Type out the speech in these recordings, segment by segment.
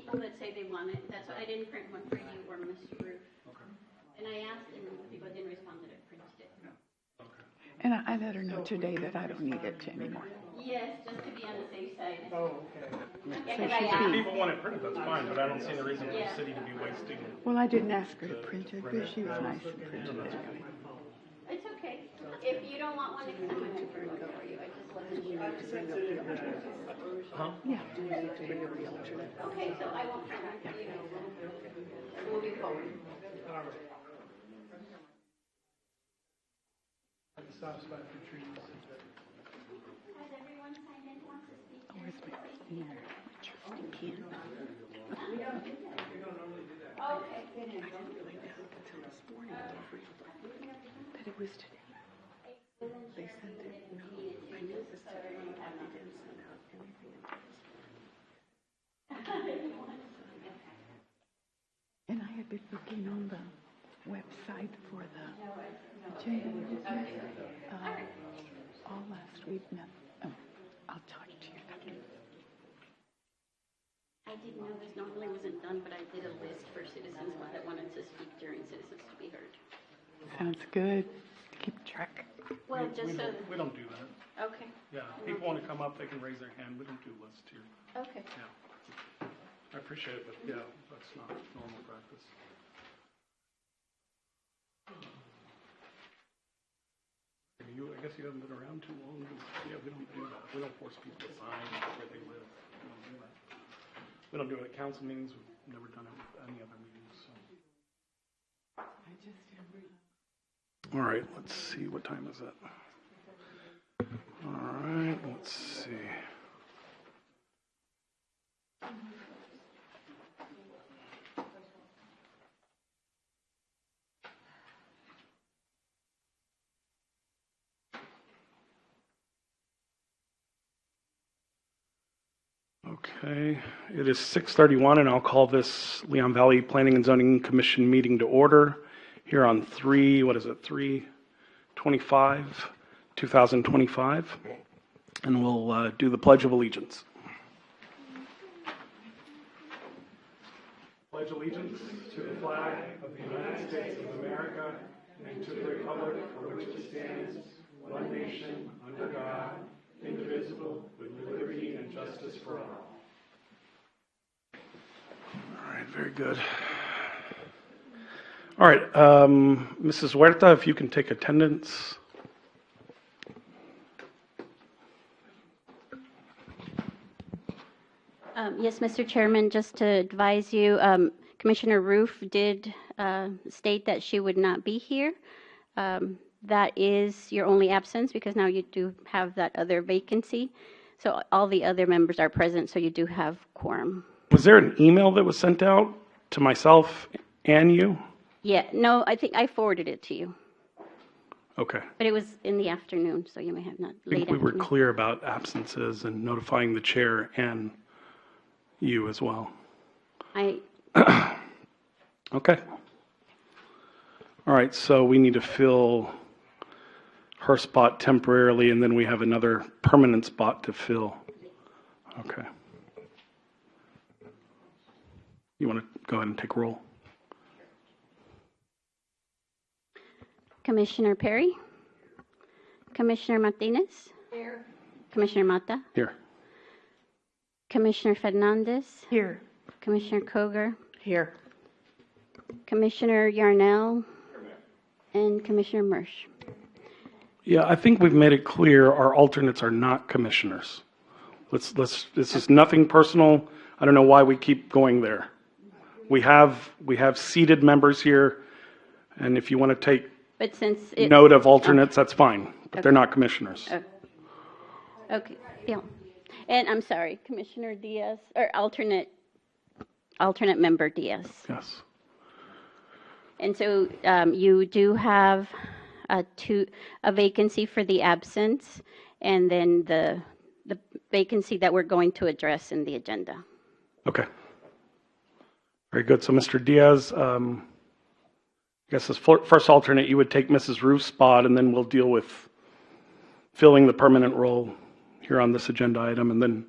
people that say they want it. That's why I didn't print one for you or Mr. Roof. Okay. And I asked, and people didn't respond that I printed it. Okay. And I let her know today that I don't need it anymore. Yes, just to be on the safe side. Oh, okay. Yeah, So 'cause I she's asked. being- If people want it printed, that's fine, but I don't see any reason for the city to be wasting. Well, I didn't ask her to print it, but she was nice and printed it anyway. It's okay. If you don't want one, next time I might print one for you. I just wasn't sure. Huh? Yeah. Okay, so I won't print one for you. Moving forward. Satisfied for trees. Has everyone signed in who wants to speak? Oh, where's my pen? Interesting pen. Okay. I didn't realize until this morning that it was today. They sent it. No, I knew it was today. They didn't send out anything else. And I had been looking on the website for the agenda. All last week. No, I'll talk to you after. I didn't know this normally wasn't done, but I did a list for citizens that wanted to speak during Citizens to be Heard. Sounds good. Keep track. Well, just so, We don't do that. okay, Yeah, if people want to come up, they can raise their hand. We don't do lists here. okay. Yeah. I appreciate it, but yeah, that's not normal practice. I guess you haven't been around too long. Yeah, we don't do that. We don't force people to sign where they live. We don't do that. We don't do it at council meetings. We've never done it with any other meetings. So. All right, let's see. What time is it? All right, let's see. Okay, it is 6:31, and I'll call this Leon Valley Planning and Zoning Commission meeting to order here on 3/25/2025, and we'll do the Pledge of Allegiance. Pledge allegiance to the flag of the United States of America and to the republic for which it stands, one nation, under God, indivisible, with liberty and justice for all. All right, very good. All right, Mrs. Huerta, if you can take attendance. Yes, Mr. Chairman, just to advise you, Commissioner Roof did state that she would not be here. That is your only absence because now you do have that other vacancy. So all the other members are present, so you do have quorum. Was there an email that was sent out to myself and you? Yeah, no, I think I forwarded it to you, Okay. but it was in the afternoon, so you may have not I think late we were afternoon. clear about absences and notifying the chair and you as well. Okay. All right, so we need to fill her spot temporarily, and then we have another permanent spot to fill. Okay. You want to go ahead and take roll? Commissioner Perry? Commissioner Martinez? Here. Commissioner Mata? Here. Commissioner Fernandez? Here. Commissioner Koger? Here. Commissioner Yarnell? And Commissioner Mersch. Yeah, I think we've made it clear our alternates are not commissioners. This is nothing personal. I don't know why we keep going there. We have seated members here, and if you want to take But since note of alternates, that's fine, but they're not commissioners. Okay, yeah. And I'm sorry, Commissioner Diaz, or alternate member Diaz. Yes. And so you do have a vacancy for the absence, and then the vacancy that we're going to address in the agenda. Okay. Very good. So, Mr. Diaz, I guess as first alternate, you would take Mrs. Roof's spot, and then we'll deal with filling the permanent role here on this agenda item, and then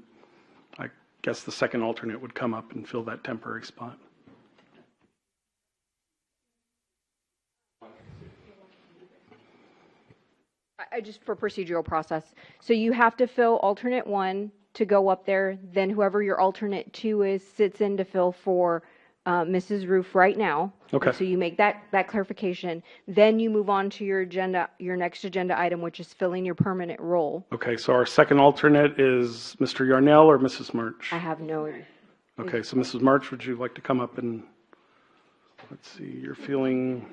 guess the second alternate would come up and fill that temporary spot. I just for procedural process. So you have to fill alternate 1 to go up there. Then whoever your alternate 2 is sits in to fill for Mrs. Roof right now. Okay. So you make that clarification. Then you move on to your next agenda item, which is filling your permanent role. Okay, so our second alternate is Mr. Yarnell or Mrs. Murch? I have no. Okay, so Mrs. Murch, would you like to come up and, let's see, you're feeling,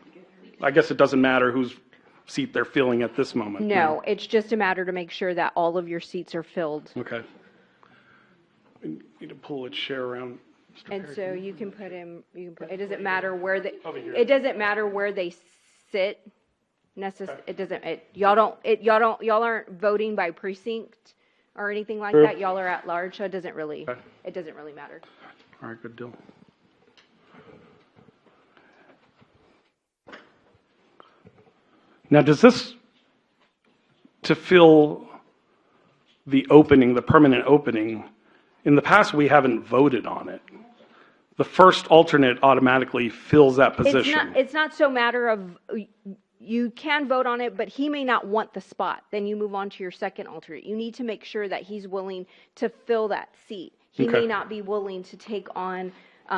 I guess it doesn't matter whose seat they're filling at this moment. No, it's just a matter to make sure that all of your seats are filled. Okay. We need to pull a chair around. Mr. And Perry. so you can put him, it doesn't matter where Over here. it doesn't matter where they sit. It doesn't, y'all aren't voting by precinct or anything like True. that. Y'all are at large, so it doesn't really Okay. matter. All right, good deal. Now, does this, to fill the opening, the permanent opening, in the past, we haven't voted on it. The first alternate automatically fills that position. It's not so matter of, you can vote on it, but he may not want the spot. Then you move on to your second alternate. You need to make sure that he's willing to fill that seat. He Okay. may not be willing to take on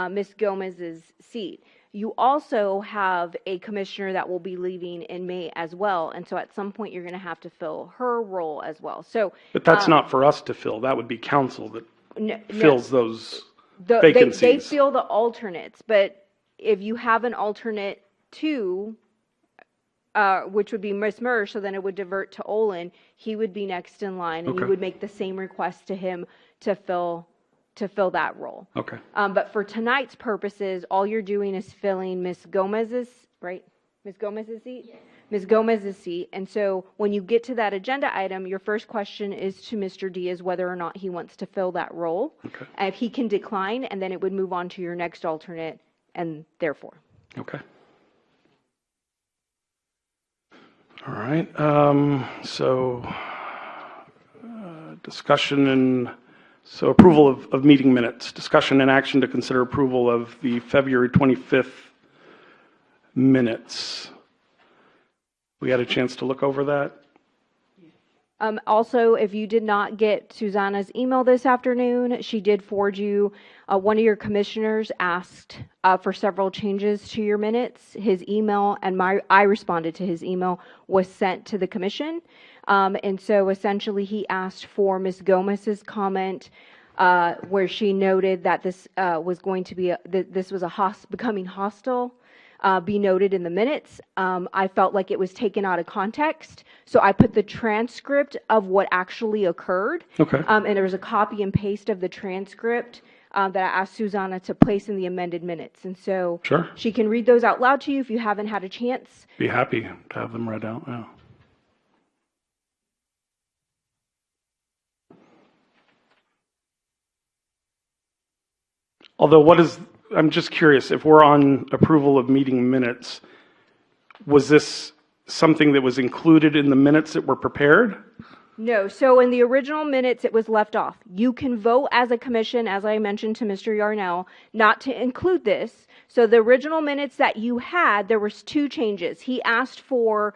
Ms. Gomez's seat. You also have a commissioner that will be leaving in May as well, and so at some point you're going to have to fill her role as well. So, But that's not for us to fill. That would be council that no, fills those they vacancies. fill the alternates, but if you have an alternate 2, which would be Ms. Murr, so then it would divert to Olin, he would be next in line, and Okay. you would make the same request to him to fill that role. Okay. But for tonight's purposes, all you're doing is filling Ms. Gomez's, right? Ms. Gomez's seat? Yes. Ms. Gomez's seat. And so when you get to that agenda item, your first question is to Mr. Diaz whether or not he wants to fill that role. Okay. And if he can decline, and then it would move on to your next alternate, and therefore. Okay. All right. Discussion and so approval of meeting minutes. Discussion and action to consider approval of the February 25th minutes. We had a chance to look over that. Also, if you did not get Susanna's email this afternoon, she did forward you, one of your commissioners asked for several changes to your minutes. His email, and I responded to his email, was sent to the commission. And so essentially he asked for Ms. Gomez's comment where she noted that this was going to be, this was becoming hostile. Be noted in the minutes. I felt like it was taken out of context, so I put the transcript of what actually occurred. Okay. And there was a copy and paste of the transcript that I asked Susanna to place in the amended minutes. And so Sure. she can read those out loud to you if you haven't had a chance. Be happy to have them read out. Yeah. Although, I'm just curious, if we're on approval of meeting minutes, was this something that was included in the minutes that were prepared? No, so in the original minutes, it was left off. You can vote as a commission, as I mentioned to Mr. Yarnell, not to include this. So the original minutes that you had, there was 2 changes. He asked for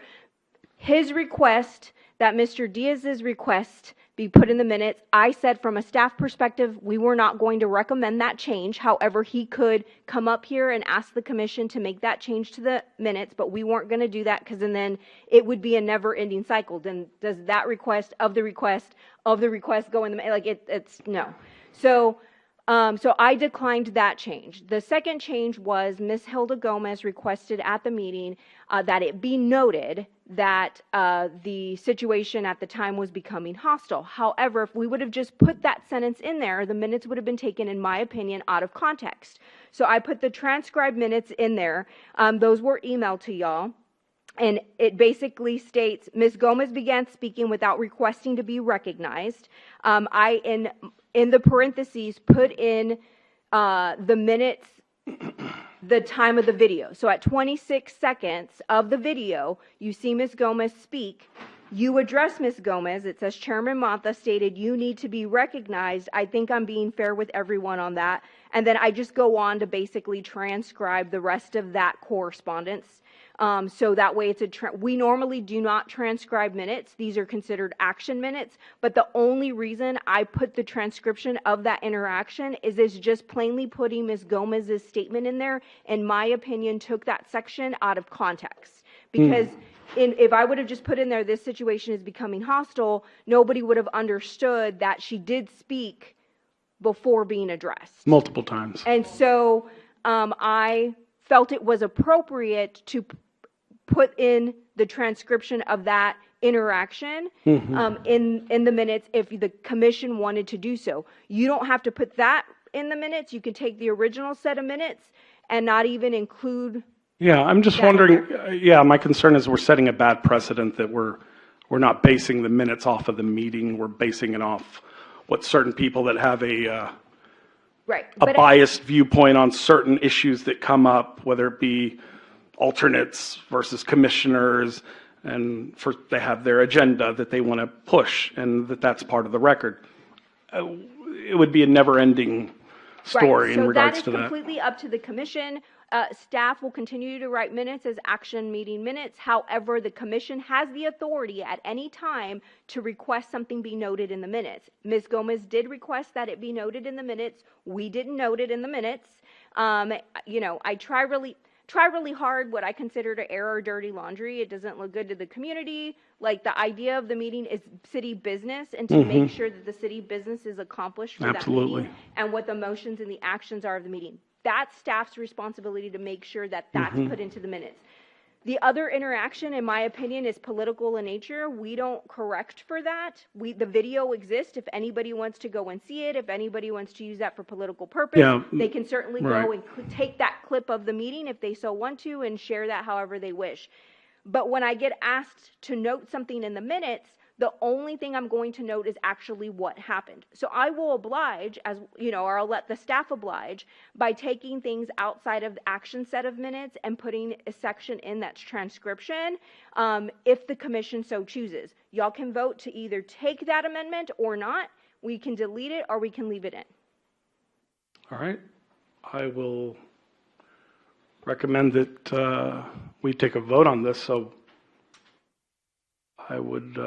his request, that Mr. Diaz's request be put in the minutes. I said from a staff perspective, we were not going to recommend that change. However, he could come up here and ask the commission to make that change to the minutes, but we weren't going to do that because then it would be a never-ending cycle. Then does that request of the request of the request go in the, like it's no. So I declined that change. The second change was Ms. Hilda Gomez requested at the meeting that it be noted that the situation at the time was becoming hostile. However, if we would have just put that sentence in there, the minutes would have been taken, in my opinion, out of context. So I put the transcribed minutes in there. Those were emailed to y'all. And it basically states, Ms. Gomez began speaking without requesting to be recognized. I, in the parentheses, put in the minutes, the time of the video. So at 26 seconds of the video, you see Ms. Gomez speak. You address Ms. Gomez. It says Chairman Mata stated you need to be recognized. I think I'm being fair with everyone on that. And then I just go on to basically transcribe the rest of that correspondence. So that way we normally do not transcribe minutes. These are considered action minutes. But the only reason I put the transcription of that interaction is it's just plainly putting Ms. Gomez's statement in there, in my opinion, took that section out of context. Because if I would have just put in there, this situation is becoming hostile, nobody would have understood that she did speak before being addressed. Multiple times. And so I felt it was appropriate to put in the transcription of that interaction in the minutes if the commission wanted to do so. You don't have to put that in the minutes. You can take the original set of minutes and not even include. Yeah, I'm just wondering, my concern is we're setting a bad precedent that we're not basing the minutes off of the meeting. We're basing it off what certain people that have a biased viewpoint on certain issues that come up, whether it be alternates versus commissioners, and they have their agenda that they want to push, and that's part of the record. It would be a never-ending story in regards to that. So that is completely up to the commission. Staff will continue to write minutes as action meeting minutes. However, the commission has the authority at any time to request something be noted in the minutes. Ms. Gomez did request that it be noted in the minutes. We didn't note it in the minutes. I try really hard what I consider to air our dirty laundry. It doesn't look good to the community. Like, the idea of the meeting is city business, and to make sure that the city business is accomplished for that meeting and what the motions and the actions are of the meeting. That's staff's responsibility to make sure that that's put into the minutes. The other interaction, in my opinion, is political in nature. We don't correct for that. The video exists. If anybody wants to go and see it, if anybody wants to use that for political purpose, they can certainly go and take that clip of the meeting if they so want to and share that however they wish. But when I get asked to note something in the minutes, the only thing I'm going to note is actually what happened. So I will oblige, or I'll let the staff oblige by taking things outside of the action set of minutes and putting a section in that's transcription, if the commission so chooses. Y'all can vote to either take that amendment or not. We can delete it or we can leave it in. All right. I will recommend that we take a vote on this. So I would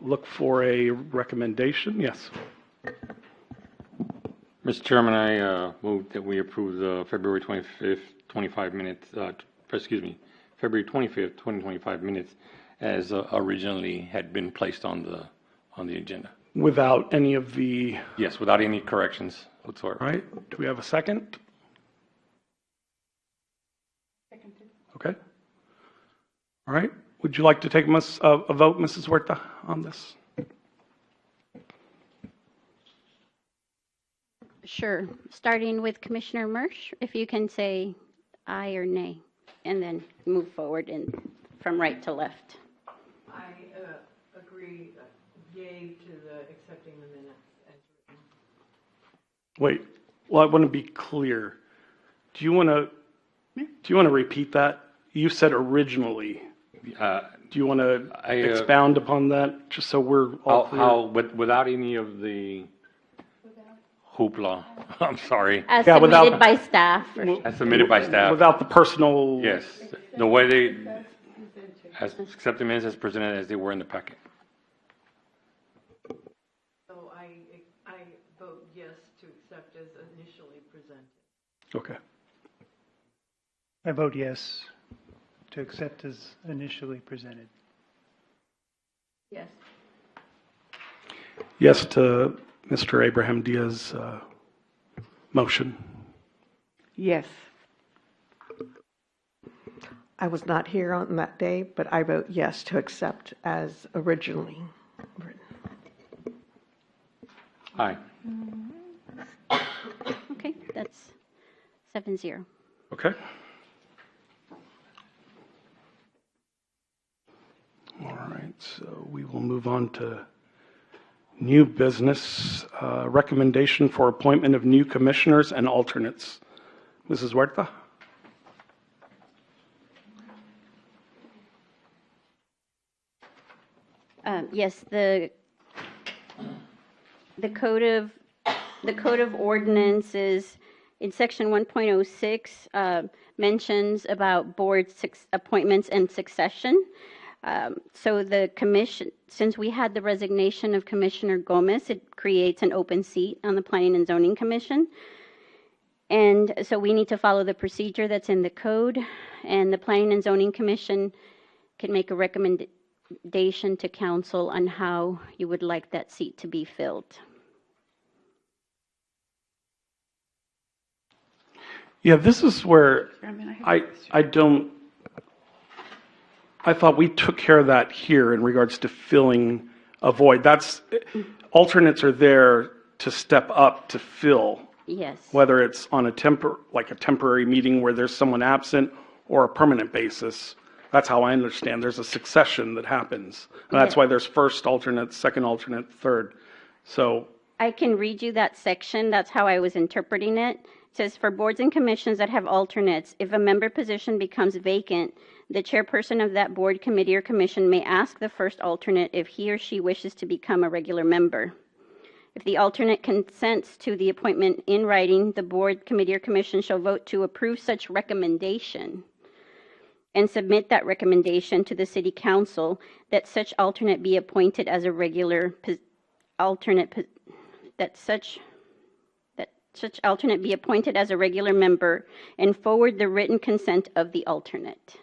look for a recommendation. Yes. Mr. Chairman, I move that we approve the February 25th, 25 minutes, February 25th, 2025 minutes as originally had been placed on the agenda. Without any of the... Yes, without any corrections whatsoever. All right. Do we have a second? Seconded. Okay. All right. Would you like to take a vote, Mrs. Huerta, on this? Sure. Starting with Commissioner Mersch, if you can say aye or nay, and then move forward from right to left. I agree, yay to the accepting the minutes as written. Wait. Well, I want to be clear. Do you want to repeat that? You said originally. Do you want to expound upon that, just so we're all clear? Without any of the hoopla, I'm sorry. As submitted by staff. As submitted by staff. Without the personal... Yes, the way they, accept the minutes as presented as they were in the packet. So I vote yes to accept as initially presented. Okay. I vote yes to accept as initially presented. Yes. Yes to Mr. Abraham Diaz's motion. Yes. I was not here on that day, but I vote yes to accept as originally written. Aye. Okay, that's 7-0. Okay. All right, so we will move on to new business, recommendation for appointment of new commissioners and alternates. Mrs. Huerta? Yes, the code of ordinances in section 1.06 mentions about board appointments and succession. So the commission, since we had the resignation of Commissioner Gomez, it creates an open seat on the Planning and Zoning Commission. And so we need to follow the procedure that's in the code, and the Planning and Zoning Commission can make a recommendation to council on how you would like that seat to be filled. Yeah, this is where Chairman, have a I question. I thought we took care of that here in regards to filling a void. Alternates are there to step up to fill, Yes. whether it's on a temporary meeting where there's someone absent or a permanent basis. That's how I understand. There's a succession that happens. And that's Yeah. why there's first alternate, second alternate, third. So, I can read you that section. That's how I was interpreting it. It says, for boards and commissions that have alternates, if a member position becomes vacant, the chairperson of that board, committee, or commission may ask the first alternate if he or she wishes to become a regular member. If the alternate consents to the appointment in writing, the board, committee, or commission shall vote to approve such recommendation and submit that recommendation to the city council that such alternate be appointed as a regular such alternate be appointed as a regular member and forward the written consent of the alternate.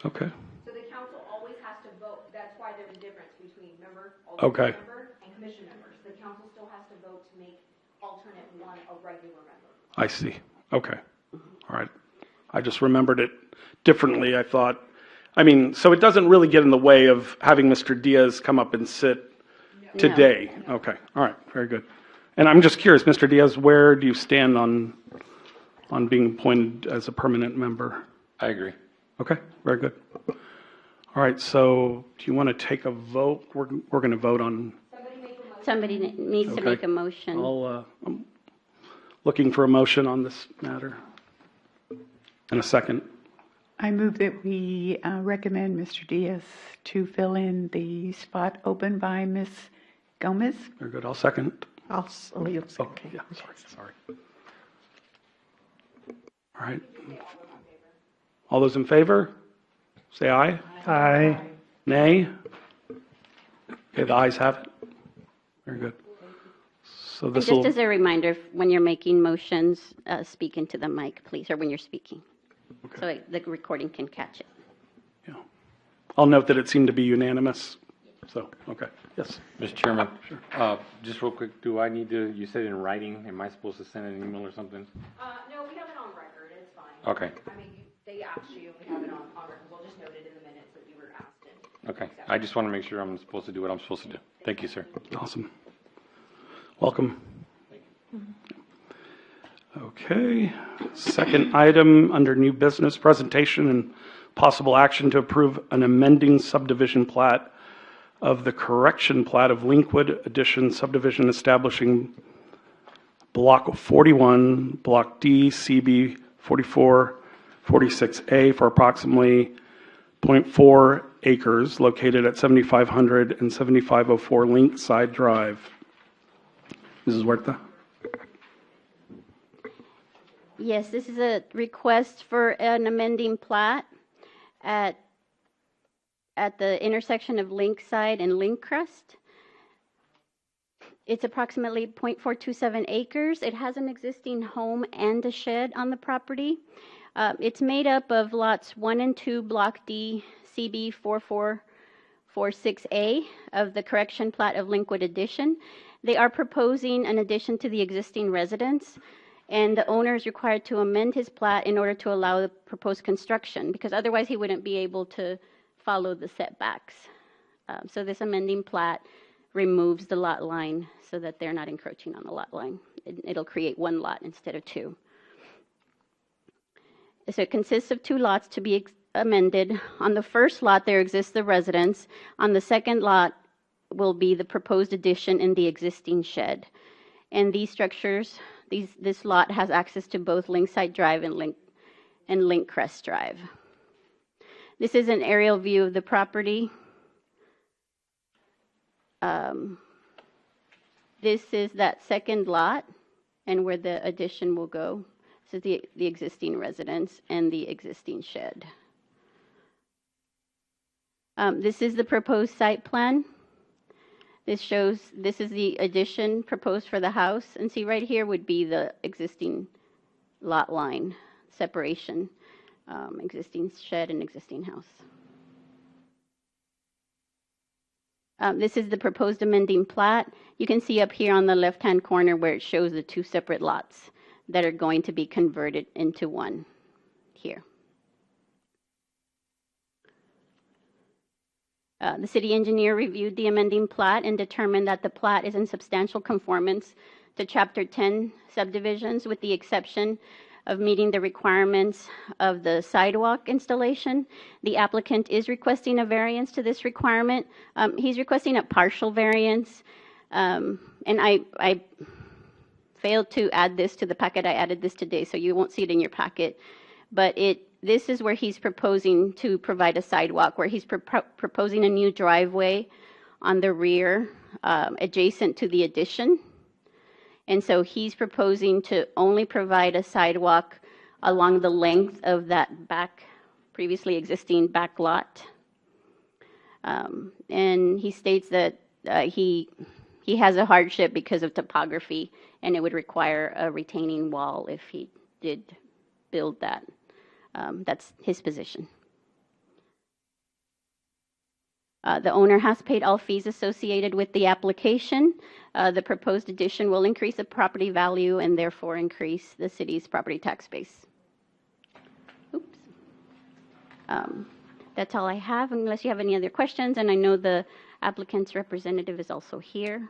okay. So the council always has to vote. That's why there's a difference between member, Okay. member, and commission members. The council still has to vote to make alternate one a regular member. I see. Okay. All right. I just remembered it differently. I thought, so it doesn't really get in the way of having Mr. Diaz come up and sit today. Okay. All right. Very good. And I'm just curious, Mr. Diaz, where do you stand on being appointed as a permanent member? I agree. Okay. Very good. All right. So do you want to take a vote? We're going to vote on. Somebody needs to Okay. make a motion. I'm looking for a motion on this matter. And a second. I move that we recommend Mr. Diaz to fill in the spot opened by Ms. Gomez. Very good. I'll second. I'll leave. Oh, yeah, sorry. All right. All those in favor, say aye. Aye. Nay? Okay, the ayes have it. Very good. So And this just will, as a reminder, when you're making motions, speak into the mic, please, or when you're speaking, so the recording can catch it. yeah. I'll note that it seemed to be unanimous. So, okay, yes. Mr. Chairman, just real quick, do I need to, you said in writing, am I supposed to send an email or something? No, we have it on record. It's fine. Okay, I mean, they asked you, we have it on record. We'll just note it in the minutes that you were asked in. okay. I just want to make sure I'm supposed to do what I'm supposed to do. Thank you, sir. Awesome. Welcome. Okay, second item under new business, presentation and possible action to approve an amending subdivision plat of the correction plat of Linkwood Addition subdivision establishing Block 41, Block D, CB 4446A for approximately 0.4 acres located at 7500 and 7504 Linkside Drive. Mrs. Huerta? Yes, this is a request for an amending plat at the intersection of Linkside and Linkcrest. It's approximately 0.427 acres. It has an existing home and a shed on the property. It's made up of lots 1 and 2, Block D, CB 4446A of the correction plat of Linkwood Addition. They are proposing an addition to the existing residence, and the owner is required to amend his plat in order to allow the proposed construction, because otherwise he wouldn't be able to follow the setbacks. So this amending plat removes the lot line so that they're not encroaching on the lot line. It'll create one lot instead of two. So it consists of 2 lots to be amended. On the first lot, there exists the residence. On the second lot will be the proposed addition in the existing shed. And these structures, this lot has access to both Linkside Drive and Linkcrest Drive. This is an aerial view of the property. This is that second lot and where the addition will go. This is the existing residence and the existing shed. This is the proposed site plan. This shows, this is the addition proposed for the house. And see, right here would be the existing lot line separation, existing shed and existing house. This is the proposed amending plat. You can see up here on the left-hand corner where it shows the two separate lots that are going to be converted into one here. The city engineer reviewed the amending plat and determined that the plat is in substantial conformance to Chapter 10 subdivisions, with the exception of meeting the requirements of the sidewalk installation. The applicant is requesting a variance to this requirement. He's requesting a partial variance, and I failed to add this to the packet. I added this today, so you won't see it in your packet. But this is where he's proposing to provide a sidewalk, where he's proposing a new driveway on the rear adjacent to the addition. And so he's proposing to only provide a sidewalk along the length of that back, previously existing back lot. And he states that he has a hardship because of topography, and it would require a retaining wall if he did build that. That's his position. The owner has paid all fees associated with the application. The proposed addition will increase the property value and therefore increase the city's property tax base. Oops. That's all I have, unless you have any other questions. And I know the applicant's representative is also here.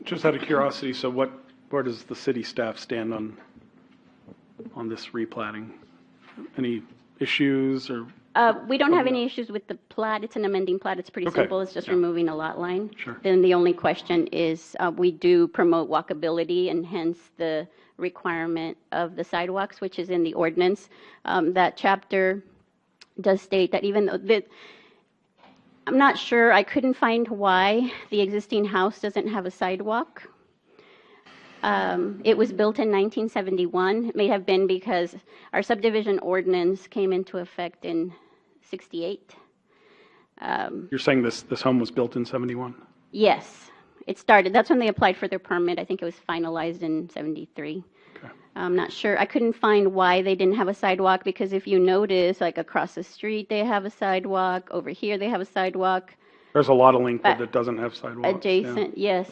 Just out of curiosity, so where does the city staff stand on this replatting? Any issues or? We don't have any issues with the plat. It's an amending plat. It's pretty simple. It's just removing a lot line. Sure. Then the only question is we do promote walkability, and hence the requirement of the sidewalks, which is in the ordinance. That chapter does state that even though I'm not sure, I couldn't find why the existing house doesn't have a sidewalk. It was built in 1971. It may have been because our subdivision ordinance came into effect in 68. You're saying this home was built in 71? Yes, it started. That's when they applied for their permit. I think it was finalized in 73. Okay. I'm not sure. I couldn't find why they didn't have a sidewalk, because if you notice, like across the street, they have a sidewalk. Over here, they have a sidewalk. There's a lot of Linkwood that doesn't have sidewalks. Adjacent, yes.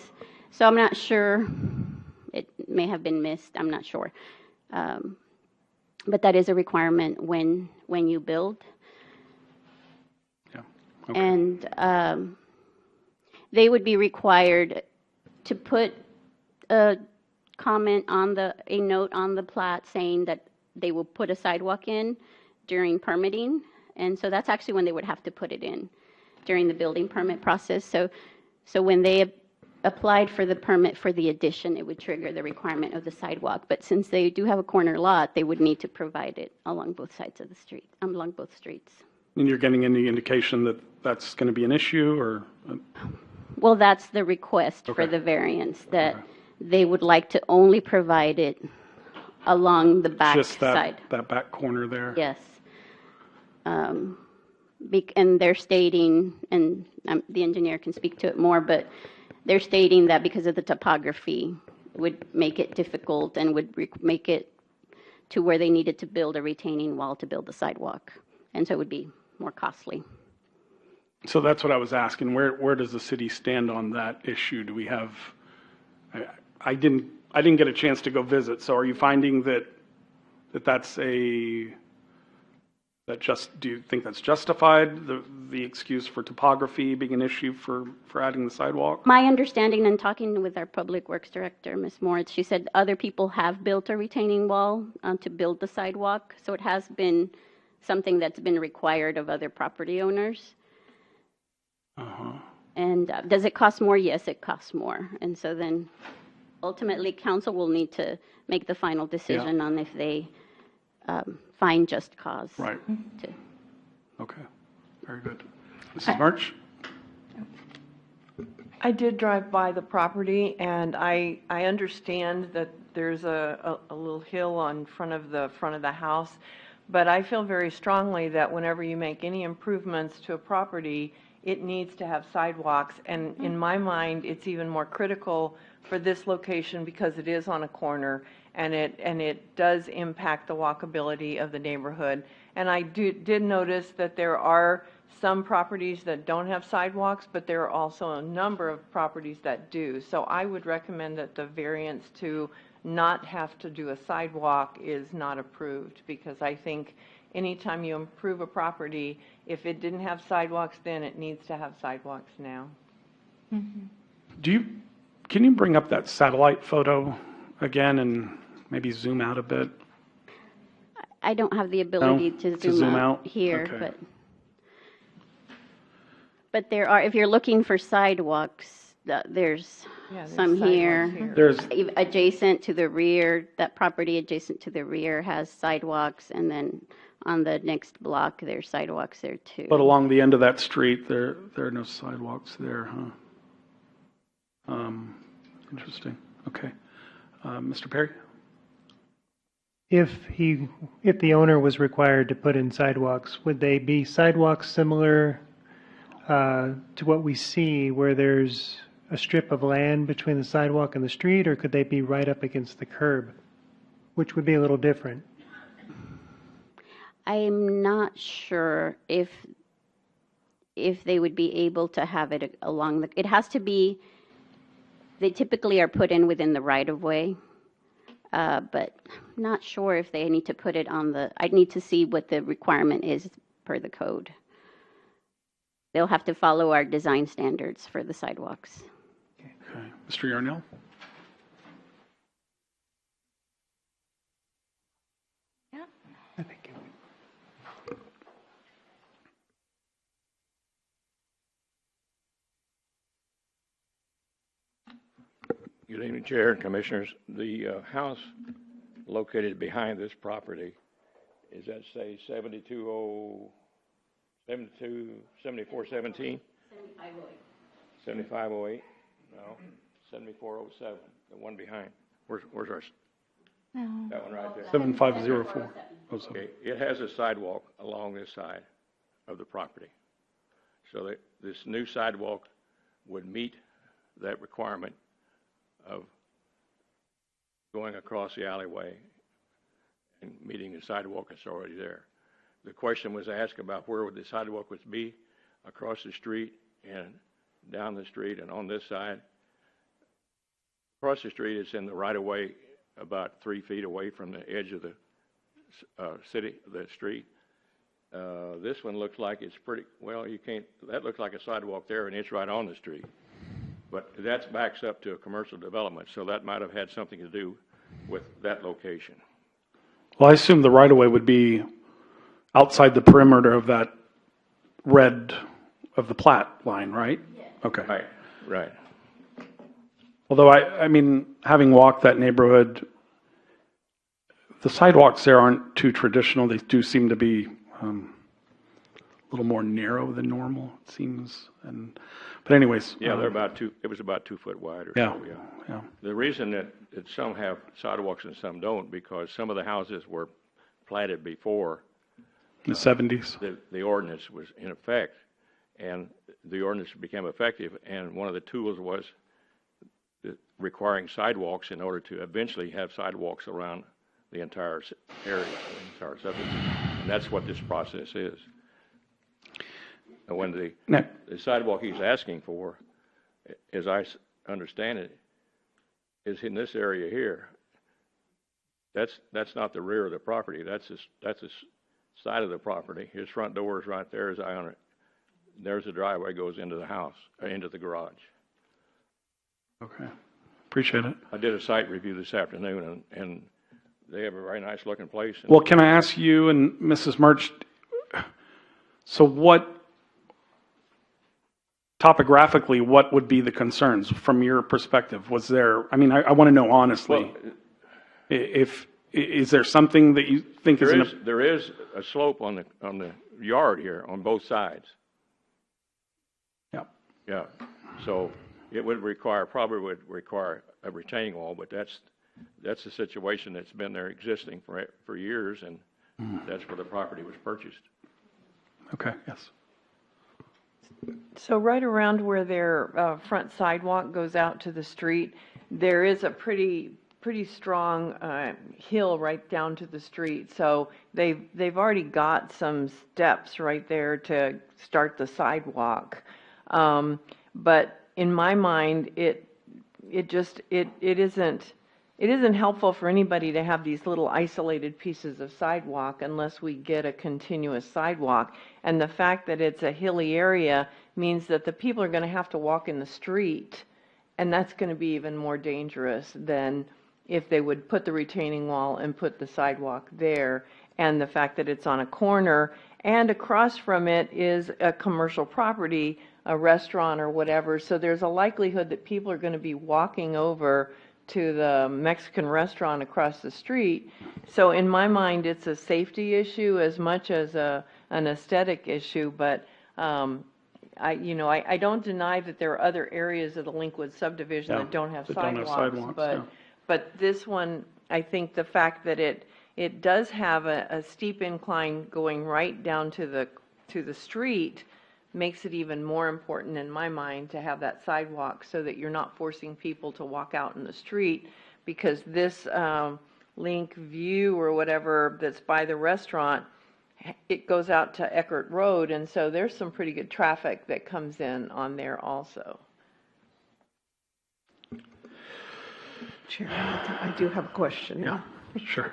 So I'm not sure. It may have been missed. I'm not sure. But that is a requirement when you build. Yeah. Okay. And they would be required to put a comment on a note on the plat saying that they will put a sidewalk in during permitting. And so that's actually when they would have to put it in, during the building permit process. So when they applied for the permit for the addition, it would trigger the requirement of the sidewalk. But since they do have a corner lot, they would need to provide it along both sides of the street, along both streets. And you're getting any indication that that's going to be an issue, or? Well, that's the request for the variance, that they would like to only provide it along the back Just side. that back corner there? Yes. And they're stating, and the engineer can speak to it more, but they're stating that because of the topography would make it difficult and would make it to where they needed to build a retaining wall to build the sidewalk. And so it would be more costly. So that's what I was asking. Where does the city stand on that issue? Do we have, I didn't get a chance to go visit. So are you finding that that's do you think that's justified, the excuse for topography being an issue for adding the sidewalk? My understanding, and talking with our public works director, Ms. Moritz, she said other people have built a retaining wall to build the sidewalk. So it has been something that's been required of other property owners. And does it cost more? Yes, it costs more. And so then ultimately council will need to make the final decision on if they find just cause. Right. Okay. Very good. Mrs. March? I did drive by the property, and I understand that there's a little hill on front of the house, but I feel very strongly that whenever you make any improvements to a property, it needs to have sidewalks, and in my mind, it's even more critical for this location because it is on a corner, and it does impact the walkability of the neighborhood. And I did notice that there are some properties that don't have sidewalks, but there are also a number of properties that do. So I would recommend that the variance to not have to do a sidewalk is not approved, because I think anytime you improve a property, if it didn't have sidewalks then, it needs to have sidewalks now. Can you bring up that satellite photo again and maybe zoom out a bit? I don't have the ability No? to zoom out here, Okay. but there are, if you're looking for sidewalks, there's Yeah, there's some sidewalks here. There's, Adjacent to the rear, that property adjacent to the rear has sidewalks, and then on the next block, there's sidewalks there too. but along the end of that street, there are no sidewalks there, huh? Interesting. Okay. Mr. Perry? If the owner was required to put in sidewalks, would they be sidewalks similar to what we see where there's a strip of land between the sidewalk and the street, or could they be right up against the curb, which would be a little different? I'm not sure if they would be able to have it along the, it has to be, they typically are put in within the right-of-way, but not sure if they need to put it on the, I'd need to see what the requirement is per the code. They'll have to follow our design standards for the sidewalks. Okay. Mr. Yarnell? I think it would. Good evening, Chair and Commissioners. The house located behind this property, is that, say, 7417? 7508? No, 7407, the one behind. Where's our, that one right there? 7504. Okay, it has a sidewalk along this side of the property. So that this new sidewalk would meet that requirement of going across the alleyway and meeting the sidewalk that's already there. The question was asked about where would the sidewalk would be, across the street and down the street and on this side. Across the street, it's in the right-of-way about 3 feet away from the edge of the street. This one looks like it's pretty, well, you can't, that looks like a sidewalk there and it's right on the street. But that backs up to a commercial development, so that might have had something to do with that location. Well, I assume the right-of-way would be outside the perimeter of that red of the plat line, right? Yes. Okay. Right. Although I mean, having walked that neighborhood, the sidewalks there aren't too traditional. They do seem to be a little more narrow than normal, it seems. But anyways. Yeah, they're about it was about 2 foot wide or yeah, so, yeah. The reason that some have sidewalks and some don't, because some of the houses were platted before In the 70s. the ordinance was in effect, and the ordinance became effective, and one of the tools was requiring sidewalks in order to eventually have sidewalks around the entire area, the entire subdivision. And that's what this process is. And when the sidewalk he's asking for, as I understand it, is in this area here. That's not the rear of the property. That's the side of the property. His front door is right there, as I own it. There's the driveway goes into the house, into the garage. Okay. Appreciate it. I did a site review this afternoon, and they have a very nice looking place. Well, can I ask you and Mrs. March, so topographically, what would be the concerns from your perspective? Was there, I mean, I want to know honestly, is there something that you think there is a slope on the yard here on both sides. Yeah. Yeah. So it probably would require a retaining wall, but that's the situation that's been there existing for years, and that's where the property was purchased. Okay, yes. So right around where their front sidewalk goes out to the street, there is a pretty strong hill right down to the street. So they've already got some steps right there to start the sidewalk. But in my mind, it isn't helpful for anybody to have these little isolated pieces of sidewalk unless we get a continuous sidewalk. And the fact that it's a hilly area means that the people are going to have to walk in the street, and that's going to be even more dangerous than if they would put the retaining wall and put the sidewalk there. And the fact that it's on a corner, and across from it is a commercial property, a restaurant or whatever, so there's a likelihood that people are going to be walking over to the Mexican restaurant across the street. So in my mind, it's a safety issue as much as an aesthetic issue, but I don't deny that there are other areas of the Linkwood subdivision that don't have sidewalks, but this one, I think the fact that it does have a steep incline going right down to the street makes it even more important in my mind to have that sidewalk so that you're not forcing people to walk out in the street, because this Link View or whatever that's by the restaurant, it goes out to Eckert Road, and so there's some pretty good traffic that comes in on there also. Chair Hamilton, I do have a question. Yeah, sure.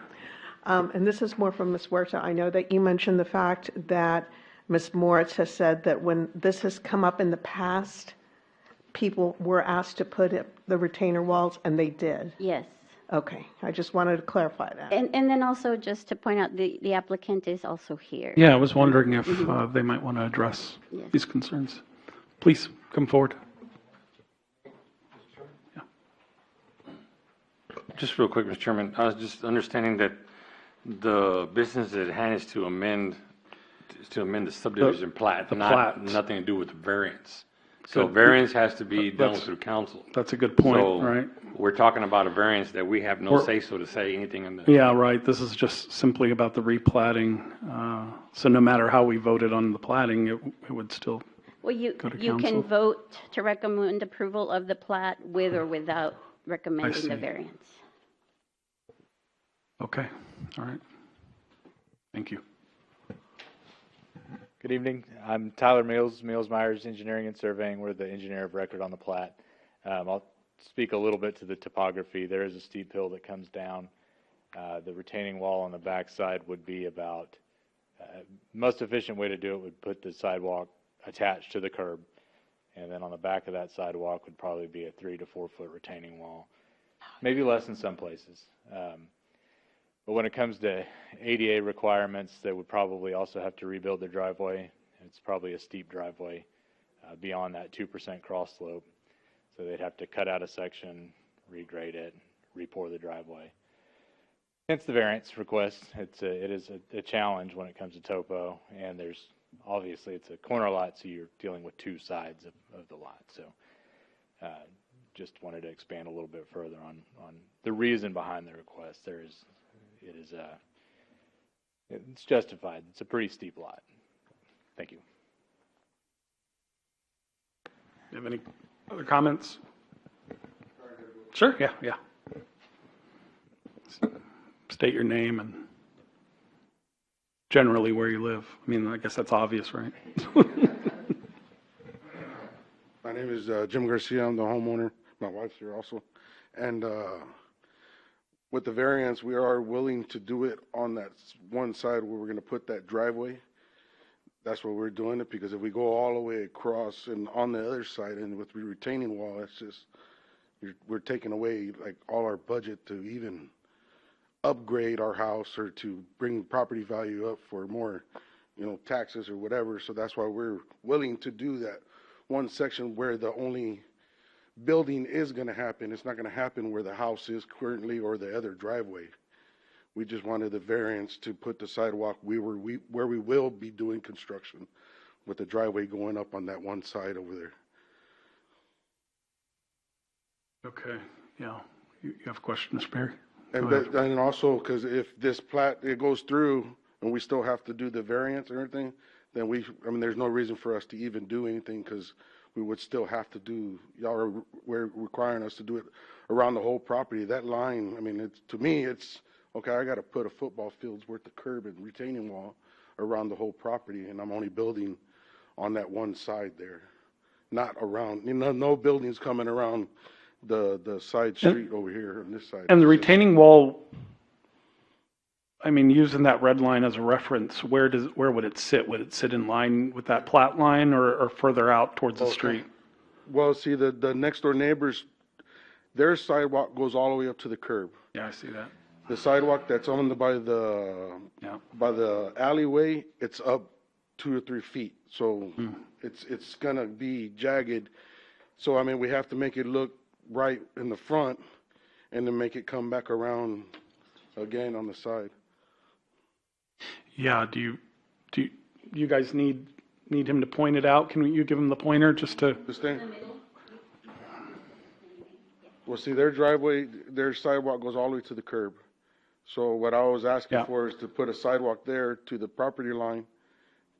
And this is more from Ms. Huerta. I know that you mentioned the fact that Ms. Moritz has said that when this has come up in the past, people were asked to put up the retainer walls, and they did. Yes. Okay, I just wanted to clarify that. And then also just to point out, the applicant is also here. Yeah, I was wondering if they might want to address Yes. these concerns. Please come forward. Yeah. Just real quick, Mr. Chairman, I was just understanding that the business at hand is to amend the subdivision plat, nothing to do with the variance. So Good. variance has to be done That's- through council. That's a good point, So right? we're talking about a variance that we have no We're- say-so to say anything in the. Yeah, right. This is just simply about the replatting. So no matter how we voted on the platting, it would still, Well, you Go to can council. vote to recommend approval of the plat with or without recommending see. the variance. okay, all right. Thank you. Good evening. I'm Tyler Mills, Myers Engineering and Surveying. We're the engineer of record on the plat. I'll speak a little bit to the topography. There is a steep hill that comes down. The retaining wall on the back side would be about, most efficient way to do it would put the sidewalk attached to the curb. And then on the back of that sidewalk would probably be a 3 to 4 foot retaining wall. Maybe less in some places. But when it comes to ADA requirements, they would probably also have to rebuild their driveway. It's probably a steep driveway beyond that 2% cross slope. So they'd have to cut out a section, regrade it, re-pour the driveway. Hence the variance request. It is a challenge when it comes to topo, and there's obviously it's a corner lot, so you're dealing with two sides of the lot. So just wanted to expand a little bit further on the reason behind the request. It's justified. It's a pretty steep lot. Thank you. You have any other comments? Sure, yeah. State your name and generally where you live. I mean, I guess that's obvious, right? My name is Jim Garcia. I'm the homeowner. My wife's here also. And with the variance, we are willing to do it on that one side where we're going to put that driveway. That's why we're doing it, because if we go all the way across and on the other side and with the retaining wall, it's just, we're taking away like all our budget to even upgrade our house or to bring property value up for more, taxes or whatever. So that's why we're willing to do that one section where the only building is going to happen. It's not going to happen where the house is currently or the other driveway. We just wanted the variance to put the sidewalk where we will be doing construction with the driveway going up on that one side over there. Okay, yeah. You have a question, Mr. Perry? And, Go ahead. and also, because if this plat, it goes through and we still have to do the variance and everything, then there's no reason for us to even do anything because we would still have to do, we're requiring us to do it around the whole property. That line, to me, it's, okay, I got to put a football field's worth of curb and retaining wall around the whole property, and I'm only building on that one side there, not around, no buildings coming around the side street over here on this side. And the retaining wall, using that red line as a reference, where would it sit? Would it sit in line with that plat line or further out towards the street? Well, see, the next door neighbors, their sidewalk goes all the way up to the curb. Yeah, I see that. The sidewalk that's by the alleyway, it's up 2 or 3 feet. So it's gonna be jagged. So we have to make it look right in the front and then make it come back around again on the side. Yeah, do you guys need him to point it out? Can you give him the pointer just to? Well, see, their driveway, their sidewalk goes all the way to the curb. So what I was asking for is to put a sidewalk there to the property line,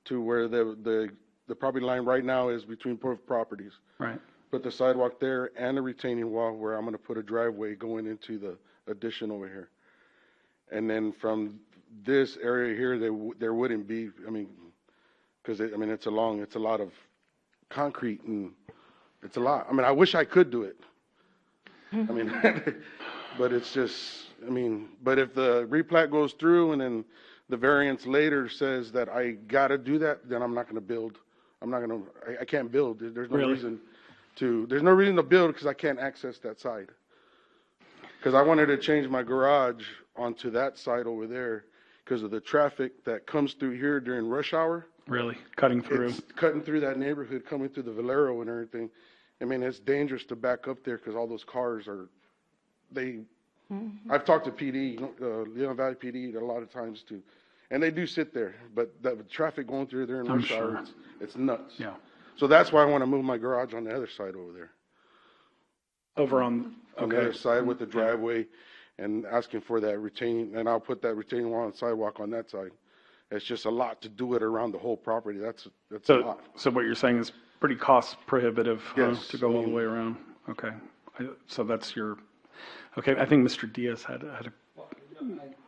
to where the property line right now is between both properties. Right. Put the sidewalk there and a retaining wall where I'm going to put a driveway going into the addition over here. And then from this area here, there wouldn't be, because it's a lot of concrete and it's a lot. I wish I could do it. But it's just, but if the replat goes through and then the variance later says that I got to do that, then I'm not going to build. I can't build. There's no reason to build because I can't access that side. Because I wanted to change my garage onto that side over there because of the traffic that comes through here during rush hour. Really? Cutting through? It's cutting through that neighborhood, coming through the Valero and everything. It's dangerous to back up there because all those cars I've talked to PD, Leon Valley PD a lot of times too. And they do sit there, but the traffic going through there in rush hour, it's nuts. Yeah. So that's why I want to move my garage on the other side over there. Over on the other side with the driveway and asking for that retaining, and I'll put that retaining wall and sidewalk on that side. It's just a lot to do it around the whole property. That's a lot. So what you're saying is pretty cost prohibitive Yes, to go all the way around. Okay. So that's your, okay. I think Mr. Diaz had a.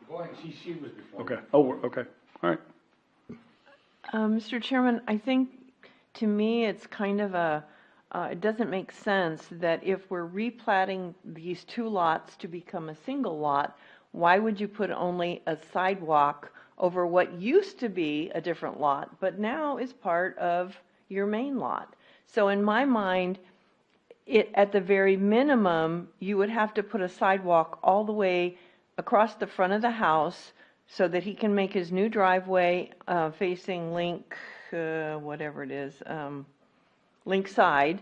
Go ahead, she was before. Okay. Oh, okay. All right. Mr. Chairman, I think to me it's kind of it doesn't make sense that if we're replatting these 2 lots to become a single lot, why would you put only a sidewalk over what used to be a different lot, but now is part of your main lot? So in my mind, at the very minimum, you would have to put a sidewalk all the way across the front of the house so that he can make his new driveway facing Link, whatever it is, Link side,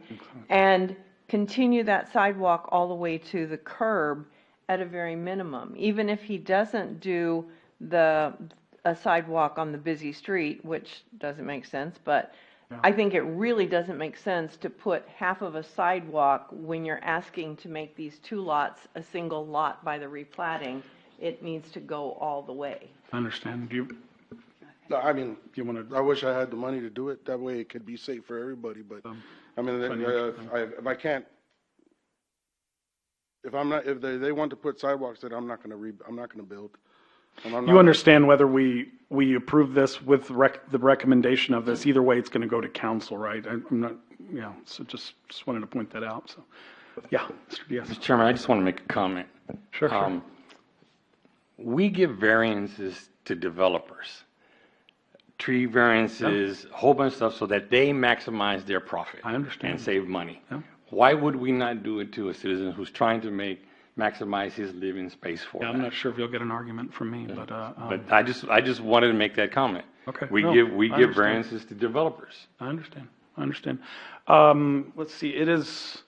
and continue that sidewalk all the way to the curb at a very minimum. Even if he doesn't do a sidewalk on the busy street, which doesn't make sense, but I think it really doesn't make sense to put half of a sidewalk when you're asking to make these 2 lots a single lot by the replatting. It needs to go all the way. I understand. You want to? I wish I had the money to do it. That way it could be safe for everybody. But if I can't, if they want to put sidewalks, then I'm not going to build. You understand whether we approve this with the recommendation of this, either way it's going to go to council, right? I'm not, so just wanted to point that out. So, yeah, Mr. Diaz. Mr. Chairman, I just want to make a comment. Sure. We give variances to developers, tree variances, a whole bunch of stuff so that they maximize their profit. I understand. And save money. Yeah. Why would we not do it to a citizen who's trying to maximize his living space for I'm not sure if you'll get an argument from me, but I just wanted to make that comment. Okay. We I give variances to developers. I understand. Let's see. It is.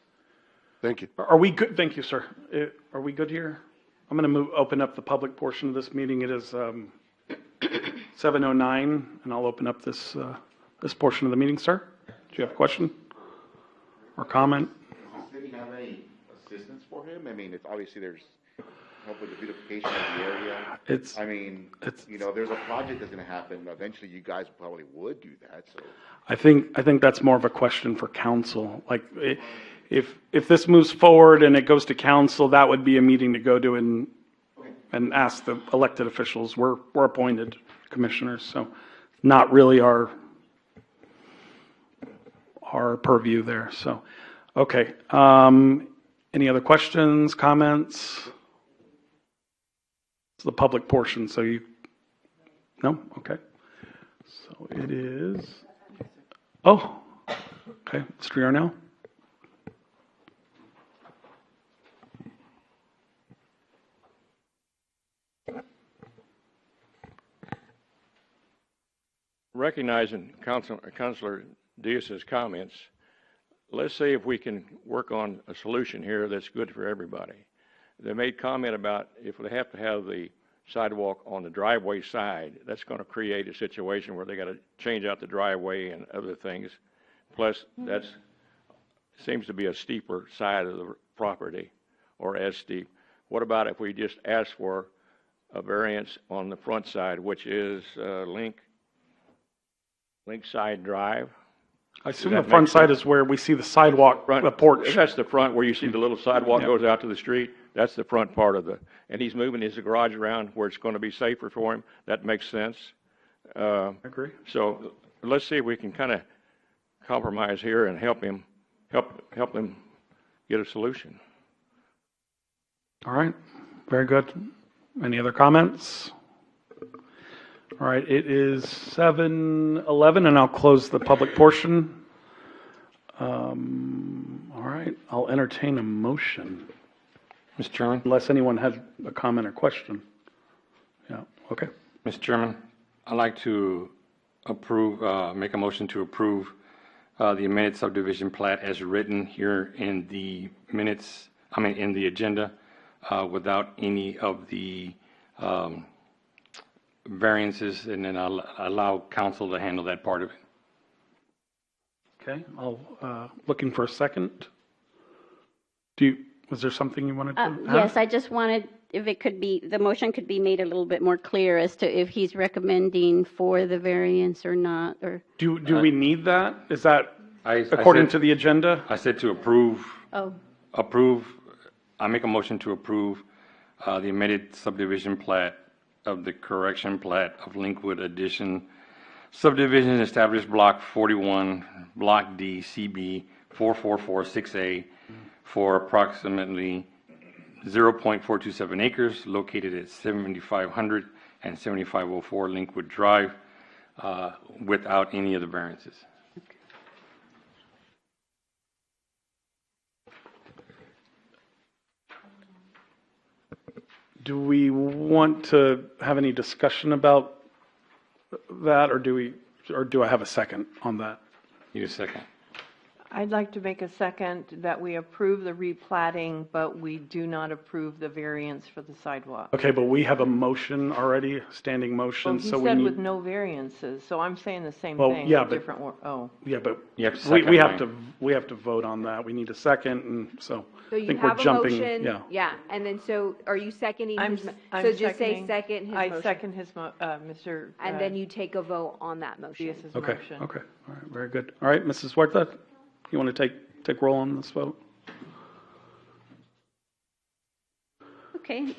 Thank you. Are we good? Thank you, sir. Are we good here? I'm going to open up the public portion of this meeting. It is 7:09, and I'll open up this portion of the meeting. Sir, do you have a question or comment? Does the city have any assistance for him? I mean, it's obviously there's help with the beautification of the area. It's, I mean, you know, there's a project that's going to happen. Eventually, you guys probably would do that. So I think that's more of a question for council. Like, if this moves forward and it goes to council, that would be a meeting to go to and ask the elected officials. We're appointed commissioners, so not really our purview there. So, okay. Any other questions, comments? It's the public portion, so no? Okay. So it is, oh, okay, Mr. Yarnell? Recognizing Councilor Diaz's comments, let's see if we can work on a solution here that's good for everybody. They made comment about if they have to have the sidewalk on the driveway side, that's going to create a situation where they got to change out the driveway and other things. Plus, that's seems to be a steeper side of the property, or as steep. What about if we just ask for a variance on the front side, which is Linkside Drive? I assume the front side is where we see the sidewalk, the porch. That's the front where you see the little sidewalk goes out to the street. That's the front part of and he's moving his garage around where it's going to be safer for him. That makes sense. I agree. So let's see if we can kind of compromise here and help him get a solution. All right, very good. Any other comments? All right, it is 7:11, and I'll close the public portion. All right, I'll entertain a motion. Mr. Chairman? Unless anyone has a comment or question. Yeah, okay. Mr. Chairman, I'd like to make a motion to approve the amended subdivision plat as written here in the minutes, in the agenda, without any of the variances, and then I'll allow council to handle that part of it. Okay, I'll, looking for a second. Was there something you wanted to add? Yes, I just wanted, if it could be, the motion could be made a little bit more clear as to if he's recommending for the variance or not, or. Do we need that? Is that according to the agenda? I said to approve. Oh. I make a motion to approve the amended subdivision plat of the correction plat of Linkwood Addition subdivision established block 41, block D, CB 4446A for approximately 0.427 acres located at 7500 and 7504 Linkwood Drive without any of the variances. Do we want to have any discussion about that, or do I have a second on that? Need a second. I'd like to make a second that we approve the replatting, but we do not approve the variance for the sidewalk. Okay, but we have a motion already, standing motion, Well, he so we said need. with no variances, so I'm saying the same Well, thing. yeah, with but- different oh. Yeah, but You have to we second have mine. we have to vote on that. We need a second, and so So I you think we're have a jumping. motion, Yeah. and then so are you seconding I'm, his, I'm so just seconding- say second his I motion. second his, Mr. And then you take a vote on that motion. Diaz's Okay. motion. Okay. All right. Very good. All right, Mrs. Huerta, you want to take roll on this vote? Okay,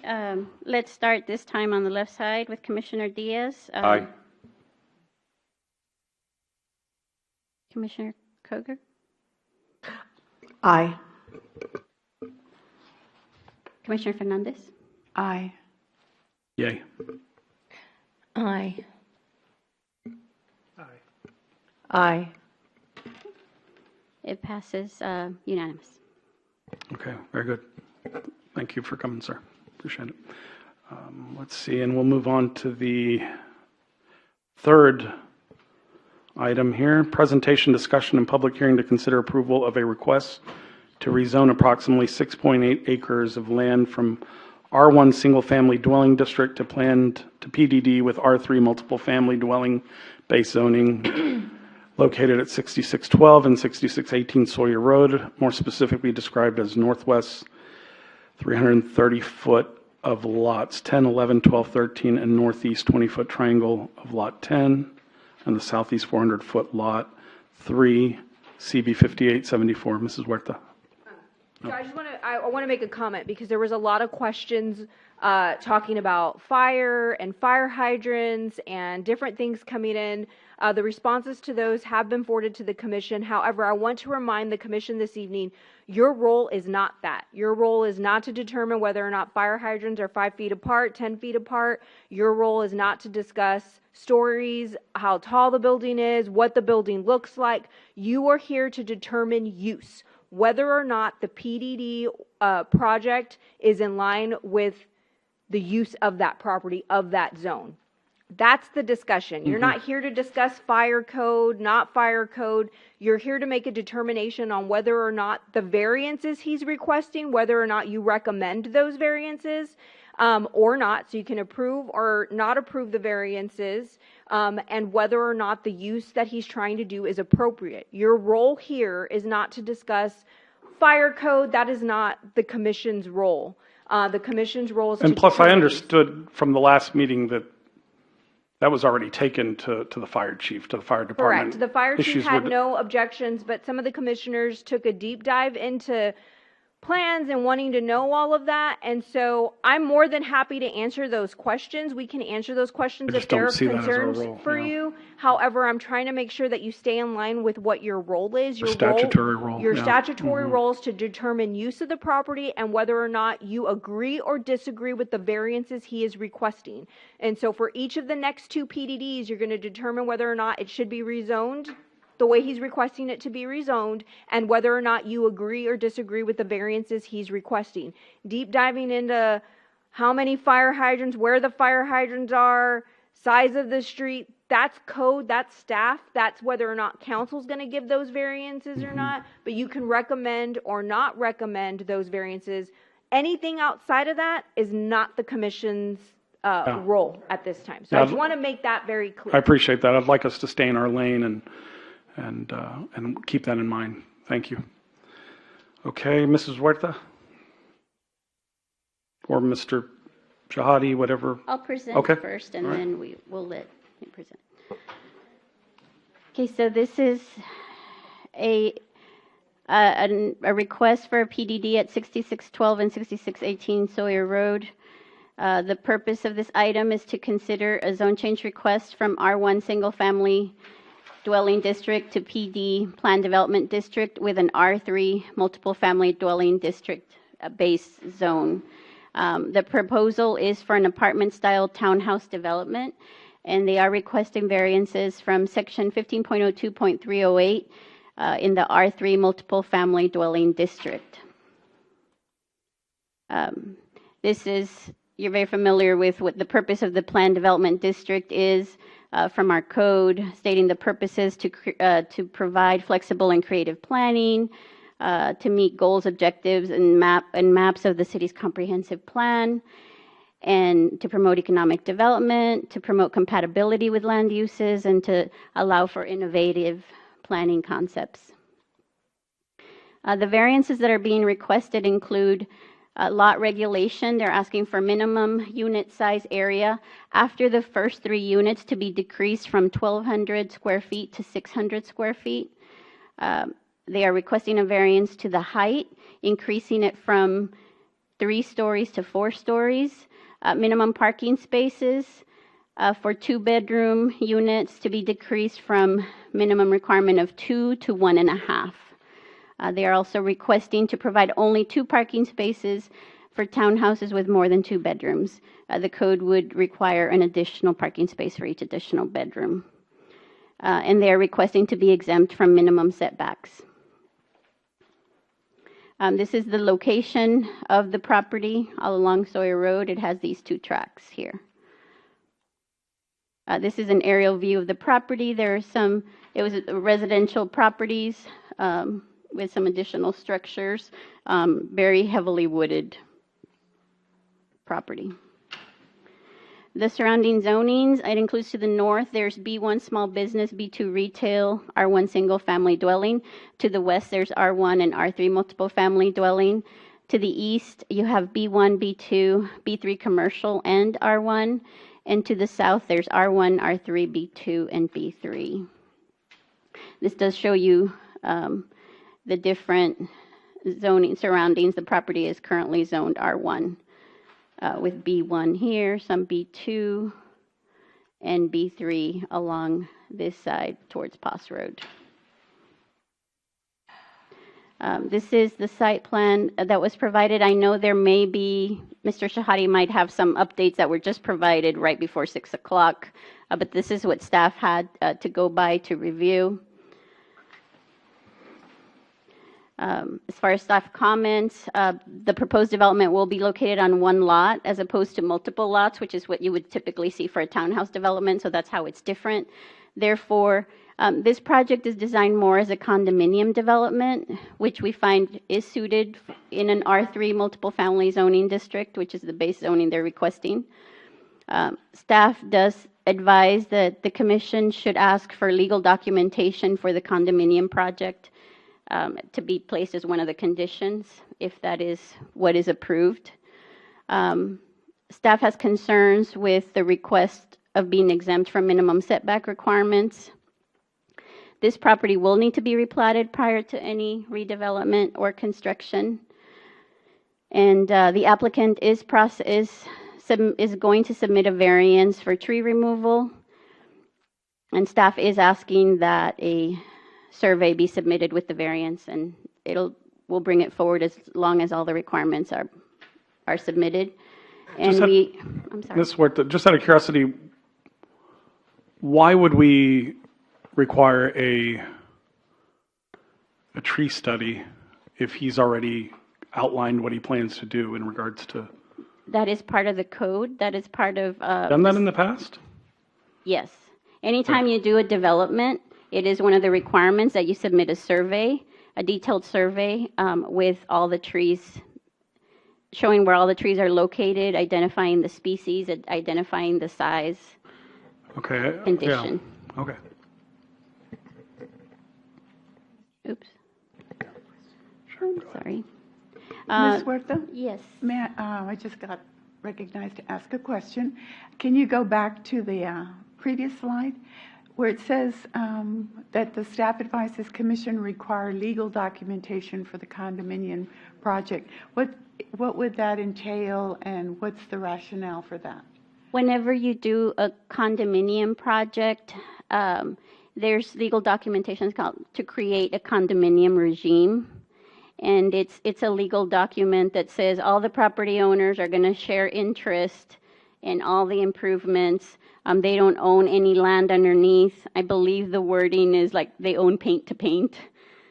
let's start this time on the left side with Commissioner Diaz. Aye. Commissioner Koger, Aye. Commissioner Fernandez, Aye. Yay. Aye. Aye. Aye. it passes unanimous. Okay. Very good. Thank you for coming, sir. Appreciate it. Let's see, and we'll move on to the third item here. Presentation, discussion, and public hearing to consider approval of a request to rezone approximately 6.8 acres of land from R1 Single Family Dwelling District to PDD with R3 Multiple Family Dwelling Base Zoning located at 6612 and 6618 Sawyer Road, more specifically described as Northwest 330-foot of lots 10, 11, 12, 13, and northeast 20-foot triangle of lot 10, and the southeast 400-foot lot 3, CB 5874. Mrs. Huerta. So I want to make a comment because there was a lot of questions talking about fire and fire hydrants and different things coming in. The responses to those have been forwarded to the commission. However, I want to remind the commission this evening, your role is not that. Your role is not to determine whether or not fire hydrants are 5 feet apart, 10 feet apart. Your role is not to discuss stories, how tall the building is, what the building looks like. You are here to determine use, whether or not the PDD project is in line with the use of that property, of that zone. That's the discussion. You're not here to discuss fire code, not fire code. You're here to make a determination on whether or not the variances he's requesting, whether or not you recommend those variances or not, so you can approve or not approve the variances, and whether or not the use that he's trying to do is appropriate. Your role here is not to discuss fire code. That is not the commission's role. The commission's role is And to plus, I determine- understood from the last meeting that that was already taken to the fire chief, to the fire department. Correct. The fire chief Issues had with- no objections, but some of the commissioners took a deep dive into plans and wanting to know all of that. And so I'm more than happy to answer those questions. We can answer those questions I if just there don't are see that as our concerns role, for yeah. you. However, I'm trying to make sure that you stay in line with what your role is. Your statutory role, Your yeah. statutory role is to determine use of the property and whether or not you agree or disagree with the variances he is requesting. And so for each of the next 2 PDDs, you're going to determine whether or not it should be rezoned the way he's requesting it to be rezoned, and whether or not you agree or disagree with the variances he's requesting. Deep diving into how many fire hydrants, where the fire hydrants are, size of the street, that's code, that's staff, that's whether or not council's going to give those variances or not, but you can recommend or not recommend those variances. Anything outside of that is not the commission's role at this time. So Yeah, I just want to make that very clear. I appreciate that. I'd like us to stay in our lane and keep that in mind. Thank you. Okay, Mrs. Huerta? Or Mr. Shahadi, whatever. I'll present Okay. first, and All right. then we'll let him present. Okay, so this is a request for a PDD at 6612 and 6618 Sawyer Road. The purpose of this item is to consider a zone change request from R1 Single Family Dwelling District to PD Plan Development District with an R3 Multiple Family Dwelling District base zone. The proposal is for an apartment-style townhouse development, and they are requesting variances from Section 15.02.308 in the R3 Multiple Family Dwelling District. You're very familiar with what the purpose of the Plan Development District is from our code, stating the purposes to provide flexible and creative planning, to meet goals, objectives, and maps of the city's comprehensive plan, and to promote economic development, to promote compatibility with land uses, and to allow for innovative planning concepts. The variances that are being requested include lot regulation. They're asking for minimum unit size area after the first 3 units to be decreased from 1,200 square feet to 600 square feet. They are requesting a variance to the height, increasing it from 3 stories to 4 stories. Minimum parking spaces for 2-bedroom units to be decreased from minimum requirement of 2 to 1.5. They are also requesting to provide only 2 parking spaces for townhouses with more than 2 bedrooms. The code would require an additional parking space for each additional bedroom. And they are requesting to be exempt from minimum setbacks. This is the location of the property all along Sawyer Road. It has these 2 tracks here. This is an aerial view of the property. It was residential properties with some additional structures, very heavily wooded property. The surrounding zonings, it includes to the north, there's B1 small business, B2 retail, R1 single family dwelling. To the west, there's R1 and R3 multiple family dwelling. To the east, you have B1, B2, B3 commercial, and R1. And to the south, there's R1, R3, B2, and B3. This does show you the different zoning surroundings. The property is currently zoned R1 with B1 here, some B2, and B3 along this side towards Poss Road. This is the site plan that was provided. I know there may be, Mr. Shahadi might have some updates that were just provided right before 6 o'clock, but this is what staff had to go by to review. As far as staff comments, the proposed development will be located on one lot as opposed to multiple lots, which is what you would typically see for a townhouse development, so that's how it's different. Therefore, this project is designed more as a condominium development, which we find is suited in an R3 multiple family zoning district, which is the base zoning they're requesting. Staff does advise that the commission should ask for legal documentation for the condominium project to be placed as one of the conditions, if that is what is approved. Staff has concerns with the request of being exempt from minimum setback requirements. This property will need to be replatted prior to any redevelopment or construction. And the applicant is going to submit a variance for tree removal. And staff is asking that a survey be submitted with the variance, and we'll bring it forward as long as all the requirements are submitted. And I'm sorry. Ms. Huerta, just out of curiosity, why would we require a tree study if he's already outlined what he plans to do in regards to? That is part of the code. That is part of. Done that in the past? Yes. Anytime you do a development, it is one of the requirements that you submit a survey, a detailed survey with all the trees, showing where all the trees are located, identifying the species, identifying the size, condition. Yeah. Okay. Oops. Sure. Sorry. Ms. Huerta? Yes. I just got recognized to ask a question. Can you go back to the previous slide where it says that the staff advises commission require legal documentation for the condominium project? What would that entail, and what's the rationale for that? Whenever you do a condominium project, there's legal documentation called to create a condominium regime. And it's a legal document that says all the property owners are going to share interest in all the improvements. They don't own any land underneath. I believe the wording is like they own paint to paint.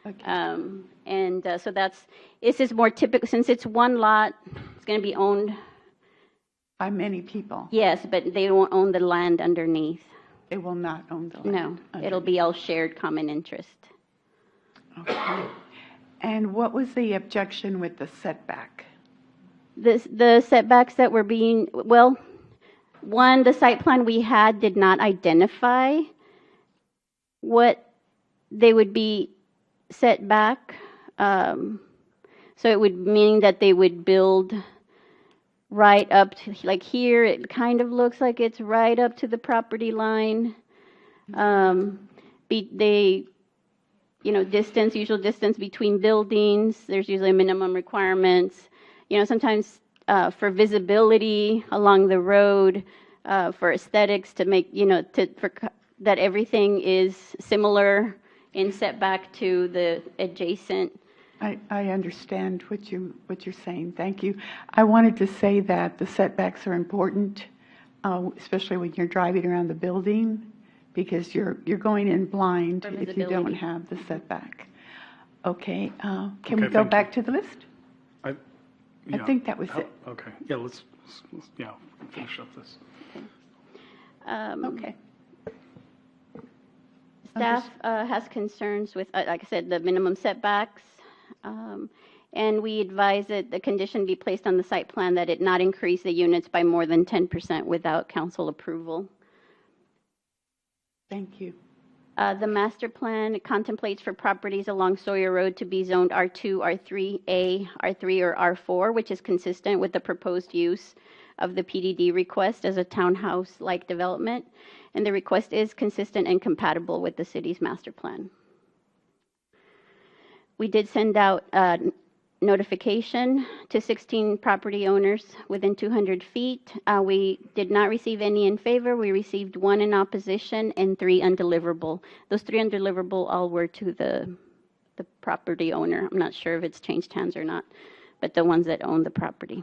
Okay. So this is more typical, since it's one lot, it's going to be owned by many people. Yes, but they won't own the land underneath. They will not own the land. No, it'll be all shared common interest. Okay. And what was the objection with the setback? The setbacks that were being, well, one, the site plan we had did not identify what they would be set back. So it would mean that they would build right up to, like here, it kind of looks like it's right up to the property line. Usual distance between buildings. There's usually minimum requirements. Sometimes for visibility along the road, for aesthetics, to make, that everything is similar in setback to the adjacent. I understand what you're saying. Thank you. I wanted to say that the setbacks are important, especially when you're driving around the building, because you're going in blind if you don't have the setback. Okay. Can we go back to the list? I think that was it. Okay. Yeah. Let's finish up this. Okay. Staff has concerns with, like I said, the minimum setbacks. And we advise that the condition be placed on the site plan that it not increase the units by more than 10% without council approval. Thank you. The master plan contemplates for properties along Sawyer Road to be zoned R2, R3A, R3, or R4, which is consistent with the proposed use of the PDD request as a townhouse-like development, and the request is consistent and compatible with the city's master plan. We did send out notification to 16 property owners within 200 feet. We did not receive any in favor. We received 1 in opposition and 3 undeliverable. Those 3 undeliverable all were to the property owner. I'm not sure if it's changed hands or not, but the ones that own the property.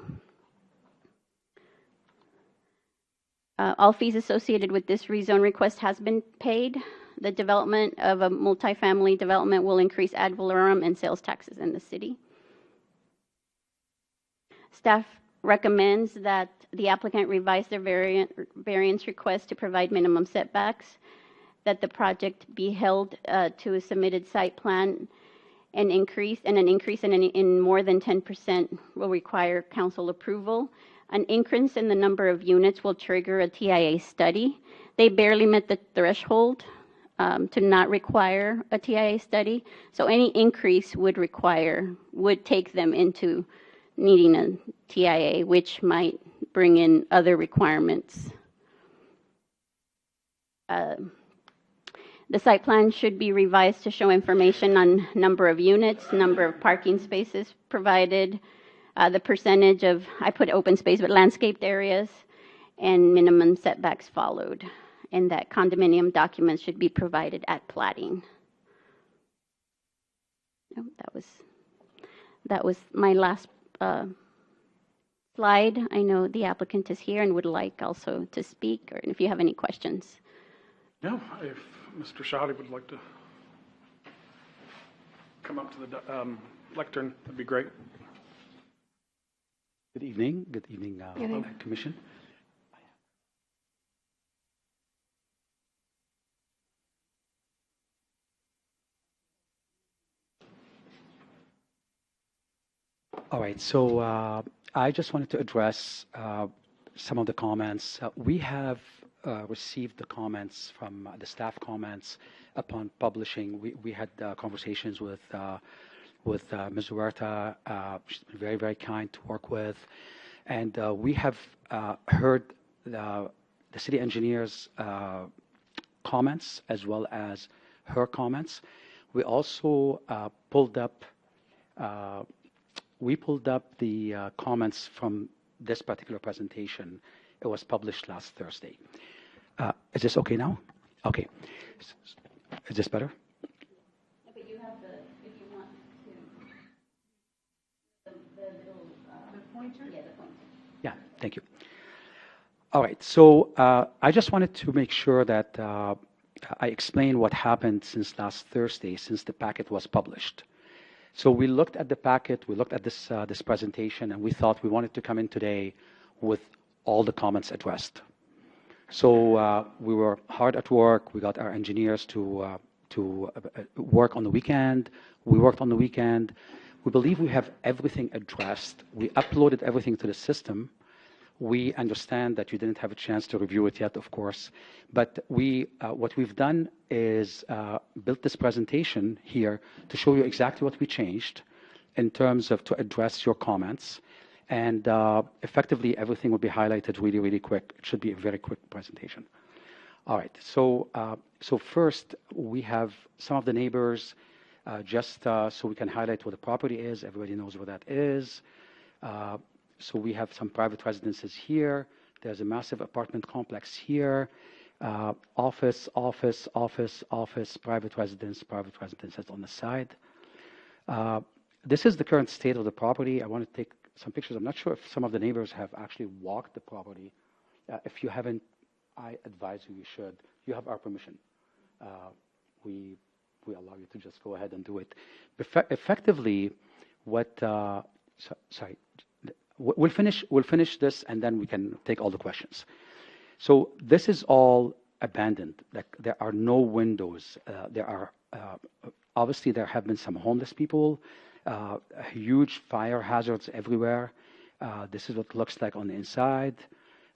All fees associated with this rezone request has been paid. The development of a multifamily development will increase ad valorem and sales taxes in the city. Staff recommends that the applicant revise their variance request to provide minimum setbacks, that the project be held to a submitted site plan, an increase in more than 10% will require council approval. An increase in the number of units will trigger a TIA study. They barely met the threshold to not require a TIA study, so any increase would take them into needing a TIA, which might bring in other requirements. The site plan should be revised to show information on number of units, number of parking spaces provided, the percentage of, I put open space, but landscaped areas, and minimum setbacks followed, and that condominium documents should be provided at platting. Oh, that was my last slide. I know the applicant is here and would like also to speak, or if you have any questions. No, if Mr. Shadi would like to come up to the lectern, that'd be great. Good evening. Good evening, Commission. All right, so I just wanted to address some of the comments. We have received the comments from the staff comments upon publishing. We had conversations with Ms. Huerta. She's been very, very kind to work with. And we have heard the city engineer's comments as well as her comments. We also pulled up the comments from this particular presentation. It was published last Thursday. Is this okay now? Okay. Is this better? But you have if you want to, the little, the pointer? Yeah, the pointer. Yeah, thank you. All right, so I just wanted to make sure that I explain what happened since last Thursday, since the packet was published. So we looked at the packet, we looked at this presentation, and we thought we wanted to come in today with all the comments addressed. So we were hard at work. We got our engineers to work on the weekend. We worked on the weekend. We believe we have everything addressed. We uploaded everything to the system. We understand that you didn't have a chance to review it yet, of course. But what we've done is built this presentation here to show you exactly what we changed in terms of to address your comments. And effectively, everything will be highlighted really, really quick. It should be a very quick presentation. All right, so first, we have some of the neighbors, just so we can highlight what the property is. Everybody knows what that is. So we have some private residences here. There's a massive apartment complex here. Office, private residence that's on the side. This is the current state of the property. I want to take some pictures. I'm not sure if some of the neighbors have actually walked the property. If you haven't, I advise you should. You have our permission. We allow you to just go ahead and do it. Effectively, sorry. We'll finish this, and then we can take all the questions. So this is all abandoned. Like, there are no windows. Obviously, there have been some homeless people, huge fire hazards everywhere. This is what it looks like on the inside.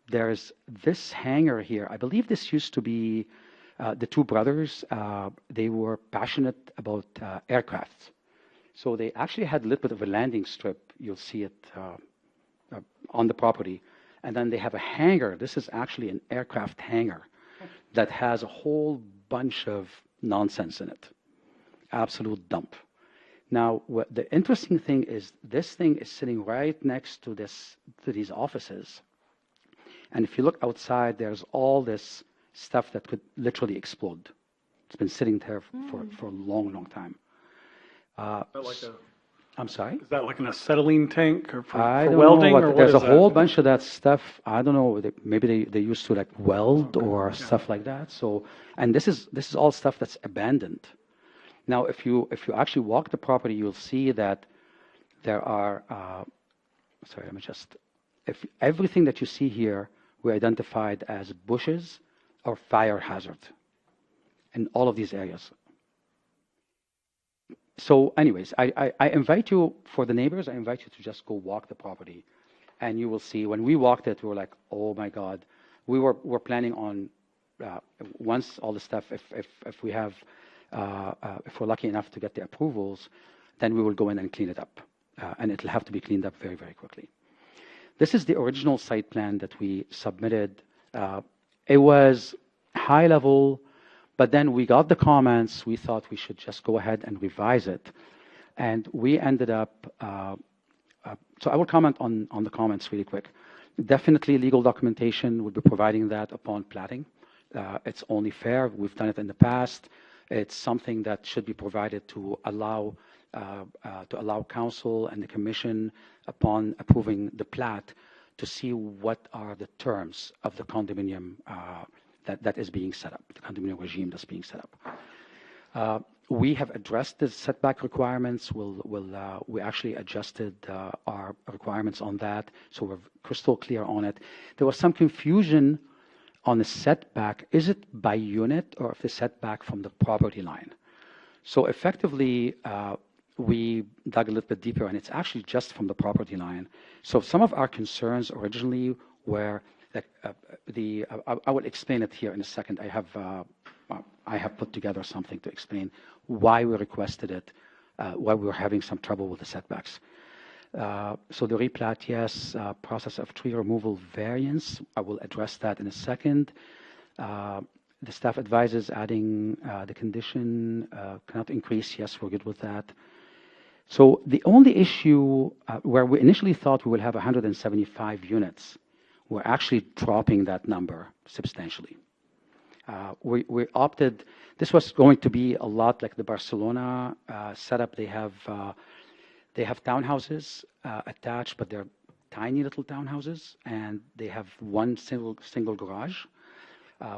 There's this hangar here. I believe this used to be The two brothers, they were passionate about aircraft. So they actually had a little bit of a landing strip. You'll see it on the property. And then they have a hangar. This is actually an aircraft hangar that has a whole bunch of nonsense in it. Absolute dump. Now, the interesting thing is this thing is sitting right next to these offices. And if you look outside, there's all this stuff that could literally explode. It's been sitting there for a long, long time. I'm sorry? Is that like an acetylene tank or I for don't welding? know. Or what There's a is that? whole bunch of that stuff. I don't know. Maybe they used to like weld or stuff like that. So, and this is all stuff that's abandoned. Now, if you actually walk the property, you'll see that there are. Sorry, let me just. If everything that you see here, we identified as bushes or fire hazard in all of these areas. So anyways, I invite you, for the neighbors, I invite you to just go walk the property. And you will see, when we walked it, we were like, oh my God. We're planning on, once all the stuff, if we have, if we're lucky enough to get the approvals, then we will go in and clean it up. And it'll have to be cleaned up very, very quickly. This is the original site plan that we submitted. It was high level, but then we got the comments. We thought we should just go ahead and revise it. And we ended up, so I will comment on the comments really quick. Definitely legal documentation, we'll be providing that upon platting. It's only fair. We've done it in the past. It's something that should be provided to allow council and the commission, upon approving the plat, to see what are the terms of the condominium that is being set up, the condominium regime that's being set up. We have addressed the setback requirements. We actually adjusted our requirements on that, so we're crystal clear on it. There was some confusion on the setback. Is it by unit or if the setback from the property line? So effectively, we dug a little bit deeper, and it's actually just from the property line. So some of our concerns originally were like I will explain it here in a second. I have put together something to explain why we requested it, why we were having some trouble with the setbacks. So the replat, yes. Process of tree removal variance, I will address that in a second. The staff advises adding the condition cannot increase. Yes, we're good with that. So the only issue where we initially thought we will have 175 units, we're actually dropping that number substantially. We opted, this was going to be a lot like the Barcelona setup. They have townhouses attached, but they're tiny little townhouses, and they have one single garage.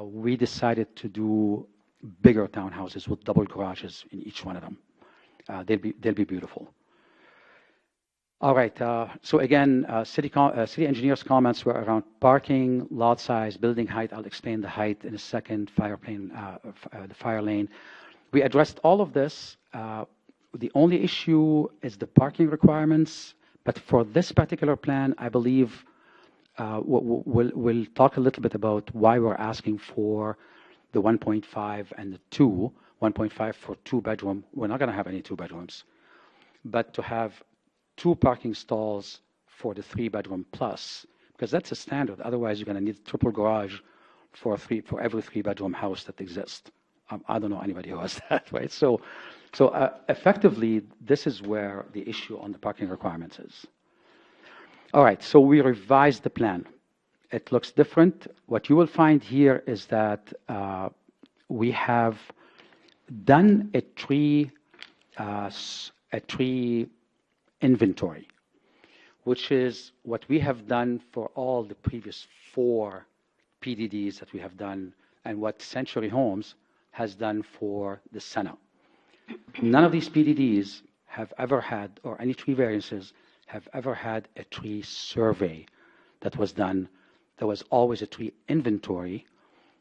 We decided to do bigger townhouses with double garages in each one of them. They'll be beautiful. All right. So again, city engineers' comments were around parking, lot size, building height. I'll explain the height in a second. The fire lane. We addressed all of this. The only issue is the parking requirements. But for this particular plan, I believe we'll talk a little bit about why we're asking for the 1.5 and the 2. 1.5 for 2-bedroom. We're not going to have any 2 bedrooms, but to have 2 parking stalls for the 3-bedroom plus, because that's a standard. Otherwise, you're going to need a triple garage for every 3-bedroom house that exists. I don't know anybody who has that, right? So effectively, this is where the issue on the parking requirements is. All right, so we revised the plan. It looks different. What you will find here is that we have done a tree inventory, which is what we have done for all the previous 4 PDDs that we have done, and what Century Homes has done for the Senate. None of these PDDs have ever had, or any tree variances have ever had, a tree survey that was done. There was always a tree inventory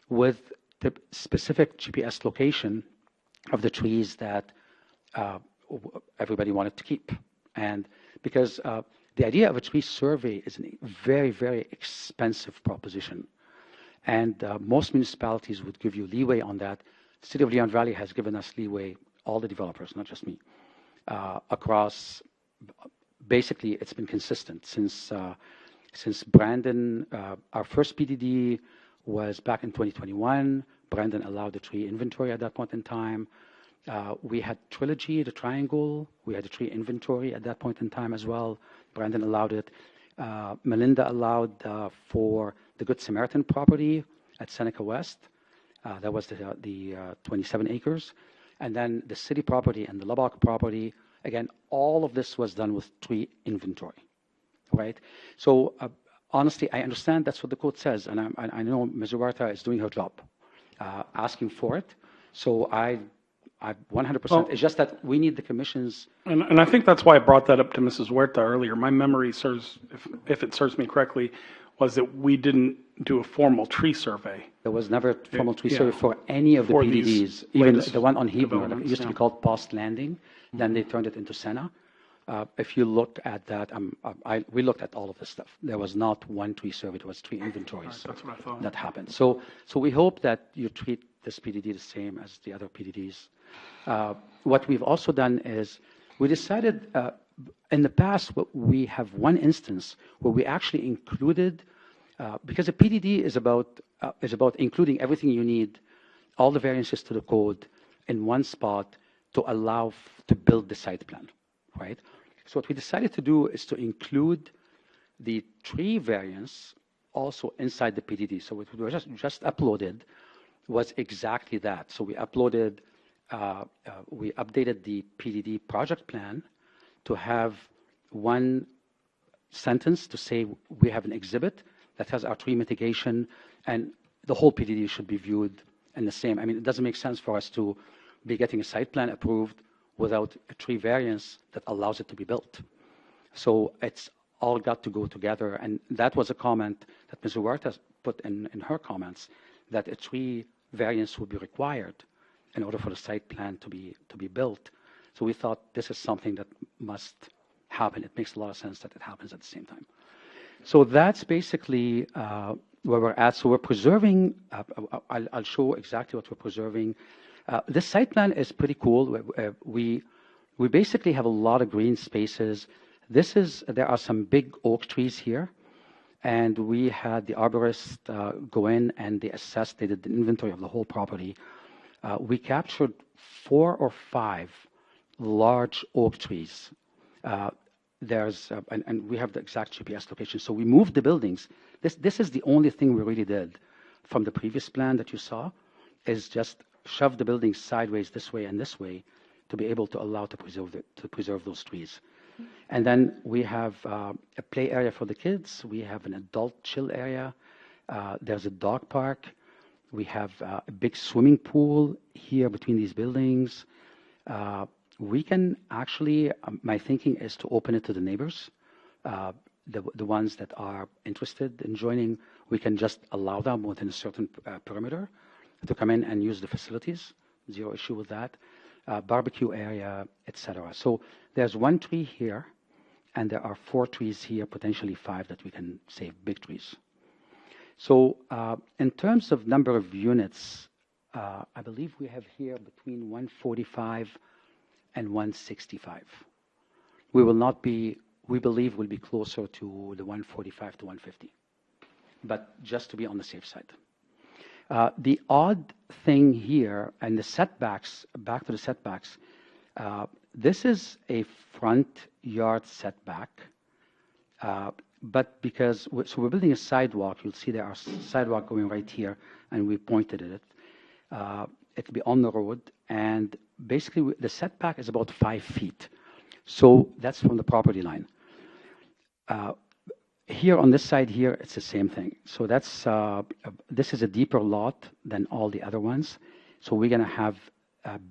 with the specific GPS location of the trees that everybody wanted to keep. And because the idea of a tree survey is a very, very expensive proposition. And most municipalities would give you leeway on that. The City of Leon Valley has given us leeway, all the developers, not just me, across. Basically, it's been consistent since Brandon. Our first PDD was back in 2021. Brandon allowed the tree inventory at that point in time. We had Trilogy, the triangle. We had a tree inventory at that point in time as well. Brandon allowed it. Melinda allowed for the Good Samaritan property at Seneca West. That was the 27 acres. And then the city property and the Lubbock property, again, all of this was done with tree inventory, right? So honestly, I understand that's what the code says, and I know Ms. Huerta is doing her job, asking for it. So I 100%, it's just that we need the commission's. And I think that's why I brought that up to Mrs. Huerta earlier. My memory serves, if it serves me correctly, was that we didn't do a formal tree survey. There was never a formal tree Yeah. survey for any of the For PDDs, these even latest the one on Hebron. It developments, used to be yeah. called Post Landing. Then they turned it into Senna. If you look at that, we looked at all of this stuff. There was not one tree survey. There was tree inventories That's what I thought. that happened. So we hope that you treat this PDD the same as the other PDDs. What we've also done is we decided in the past we have one instance where we actually included, because a PDD is about including everything you need, all the variances to the code in one spot to allow to build the site plan, right? So what we decided to do is to include the tree variance also inside the PDD. So what we just uploaded was exactly that. So we uploaded, we updated the PDD project plan to have one sentence to say we have an exhibit that has our tree mitigation, and the whole PDD should be viewed in the same. I mean, it doesn't make sense for us to be getting a site plan approved without a tree variance that allows it to be built. So it's all got to go together, and that was a comment that Ms. Huerta put in her comments, that a tree variance would be required in order for the site plan to be built. So we thought this is something that must happen. It makes a lot of sense that it happens at the same time. So that's basically where we're at. So we're preserving, I'll show exactly what we're preserving. This site plan is pretty cool. We basically have a lot of green spaces. There are some big oak trees here, and we had the arborist go in and they assessed, they did the inventory of the whole property. We captured 4 or 5 large oak trees. And we have the exact GPS location. So we moved the buildings. This is the only thing we really did from the previous plan that you saw, is just shove the buildings sideways this way and this way to be able to allow to preserve those trees. And then we have a play area for the kids. We have an adult chill area. There's a dog park. We have a big swimming pool here between these buildings. We can actually, my thinking is to open it to the neighbors, the ones that are interested in joining. We can just allow them within a certain perimeter to come in and use the facilities. Zero issue with that. Barbecue area, etc. So there's 1 tree here, and there are 4 trees here, potentially 5 that we can save, big trees. So in terms of number of units, I believe we have here between 145 and 165. We believe we'll be closer to the 145 to 150, but just to be on the safe side. The odd thing here, and the setbacks, back to the setbacks, this is a front yard setback, but because, so we're building a sidewalk, you'll see there are sidewalk going right here, and we pointed at it. It'll be on the road, and basically the setback is about 5 feet. So that's from the property line. Here on this side here, it's the same thing. So that's, this is a deeper lot than all the other ones. So we're gonna have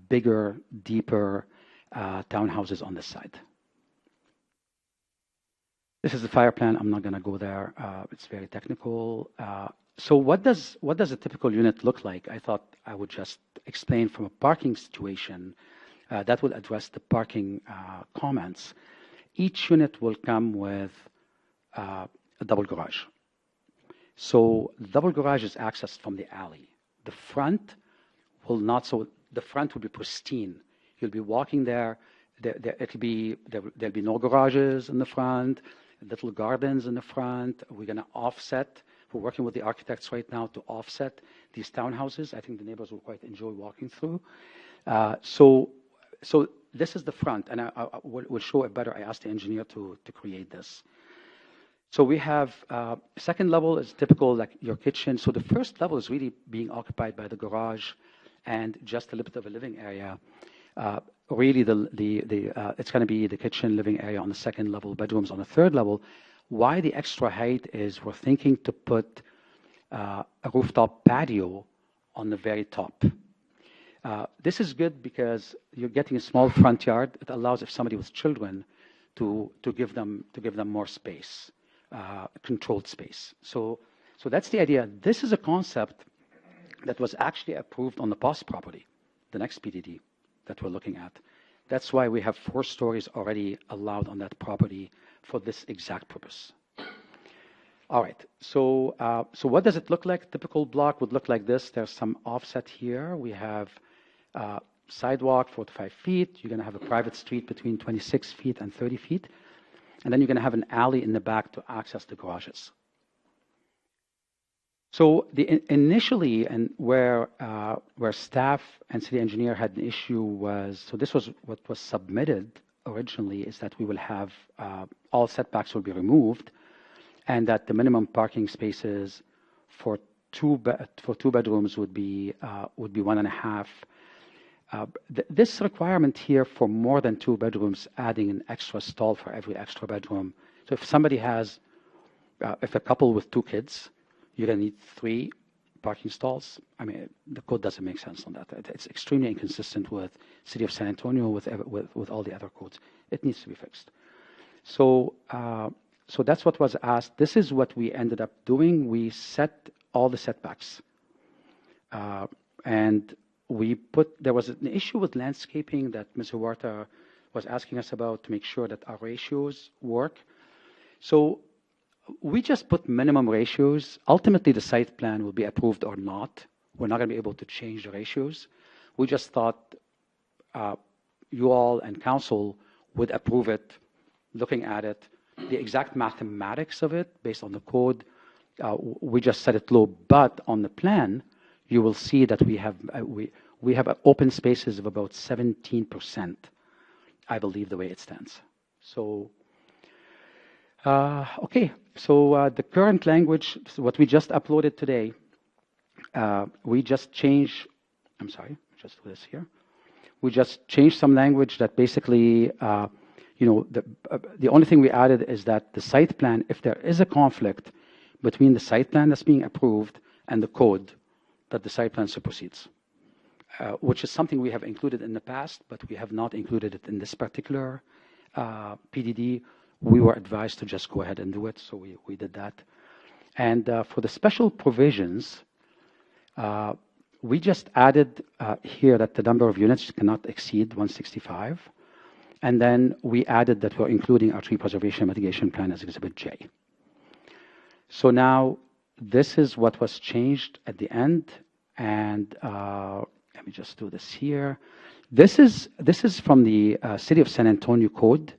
bigger, deeper townhouses on this side. This is the fire plan. I'm not gonna go there. It's very technical. So what does a typical unit look like? I thought I would just explain from a parking situation that will address the parking comments. Each unit will come with a double garage. So the double garage is accessed from the alley. The front will not, so the front will be pristine. You'll be walking there, there'll be no garages in the front, little gardens in the front. We're going to offset, we're working with the architects right now to offset these townhouses. I think the neighbors will quite enjoy walking through. So this is the front, and we'll show it better. I asked the engineer to create this. So we have, second level is typical like your kitchen. So the first level is really being occupied by the garage and just a little bit of a living area. Really, it's going to be the kitchen, living area on the second level, bedrooms on the third level. Why the extra height is we're thinking to put a rooftop patio on the very top. This is good because you're getting a small front yard. It allows, if somebody with children, to give them more space, controlled space. So that's the idea. This is a concept that was actually approved on the POS property, the next PDD that we're looking at. That's why we have 4 stories already allowed on that property for this exact purpose. All right, so what does it look like? Typical block would look like this. There's some offset here. We have sidewalk 4 to 5 feet. You're going to have a private street between 26 feet and 30 feet. And then you're going to have an alley in the back to access the garages. So initially, and where staff and city engineer had an issue was, so this was what was submitted originally, is that we will have all setbacks will be removed, and that the minimum parking spaces for two bedrooms would be 1.5. This requirement here for more than 2 bedrooms, adding an extra stall for every extra bedroom. So if somebody has, if a couple with 2 kids, you're going to need 3 parking stalls. I mean, the code doesn't make sense on that. It's extremely inconsistent with City of San Antonio, with all the other codes. It needs to be fixed. So that's what was asked. This is what we ended up doing. We set all the setbacks. And there was an issue with landscaping that Ms. Huerta was asking us about to make sure that our ratios work. So we just put minimum ratios. Ultimately, the site plan will be approved or not. We're not going to be able to change the ratios. We just thought you all and council would approve it, looking at it. The exact mathematics of it, based on the code, we just set it low. But on the plan, you will see that we have open spaces of about 17%, I believe, the way it stands. So, okay. So the current language, so what we just uploaded today, we just changed, I'm sorry, just do this here. We just changed some language that basically, the only thing we added is that the site plan, if there is a conflict between the site plan that's being approved and the code, that the site plan supersedes, which is something we have included in the past, but we have not included it in this particular PDD. We were advised to just go ahead and do it, so we did that. And for the special provisions, we just added here that the number of units cannot exceed 165. And then we added that we're including our tree preservation mitigation plan as Exhibit J. So now this is what was changed at the end. And let me just do this here. This is from the City of San Antonio Code.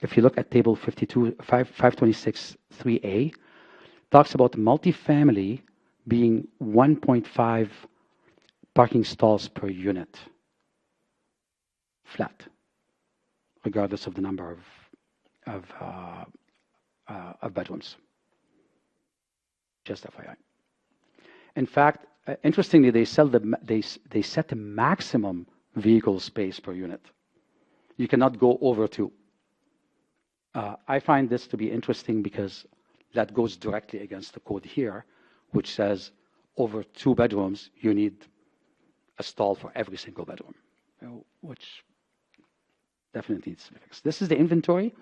If you look at table 526.3a, talks about multifamily being 1.5 parking stalls per unit, flat, regardless of the number of bedrooms. Just FYI. In fact, interestingly, they set the maximum vehicle space per unit. You cannot go over 2. I find this to be interesting because that goes directly against the code here, which says over 2 bedrooms, you need a stall for every single bedroom, which definitely needs to be fixed. This is the inventory.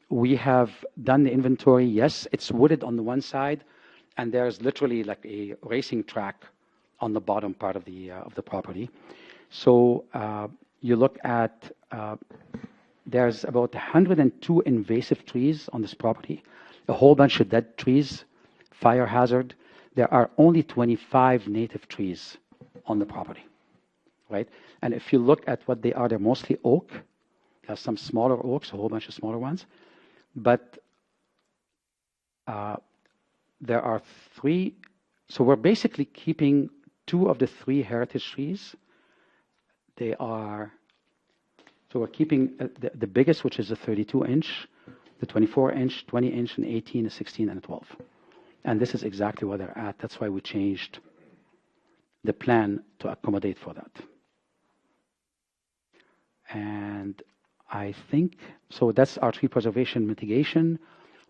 We have done the inventory. Yes, it's wooded on the one side, and there's literally like a racing track on the bottom part of the property. So you look at there's about 102 invasive trees on this property, a whole bunch of dead trees fire hazard. There are only 25 native trees on the property, right? And if you look at what they are, they're mostly oak. There's some smaller oaks, a whole bunch of smaller ones. But there are 3, so we're basically keeping 2 of the 3 heritage trees. They are, so we're keeping the biggest, which is a 32-inch, the 24-inch, 20-inch, and 18, a 16, and a 12. And this is exactly where they're at. That's why we changed the plan to accommodate for that. And I think, so that's our tree preservation mitigation.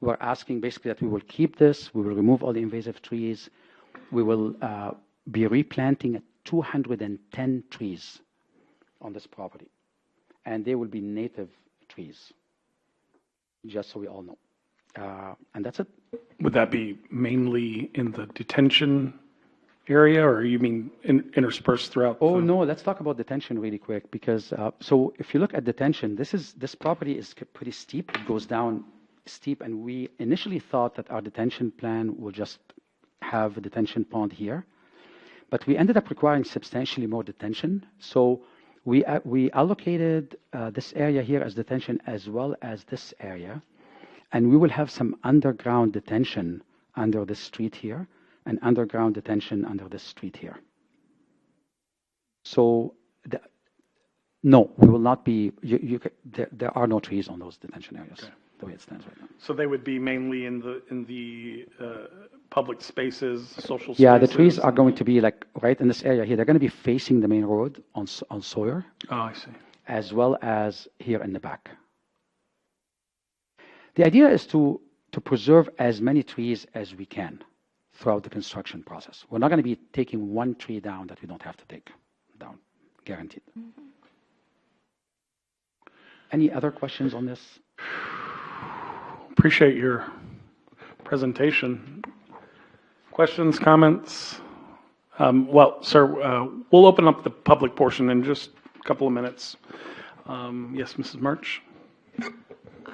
We're asking basically that we will keep this, we will remove all the invasive trees, we will be replanting 210 trees on this property. And they will be native trees, just so we all know. And that's it. Would that be mainly in the detention area, or you mean interspersed throughout? Oh, no, let's talk about detention really quick, because, so if you look at detention, this property is pretty steep. It goes down steep, and we initially thought that our detention plan will just have a detention pond here, but we ended up requiring substantially more detention. So we allocated this area here as detention as well as this area, and we will have some underground detention under this street here, and underground detention under this street here. So no, we will not be, there are no trees on those detention areas. Okay. The way it stands right now. So they would be mainly in the public spaces, social spaces? Yeah, the trees are going to be like right in this area here. They're going to be facing the main road on Sawyer. Oh, I see. As well as here in the back. The idea is to preserve as many trees as we can throughout the construction process. We're not going to be taking one tree down that we don't have to take down, guaranteed. Mm-hmm. Any other questions on this? Appreciate your presentation. Questions, comments? Well, sir, we'll open up the public portion in just a couple of minutes. Yes, Mrs. Murch?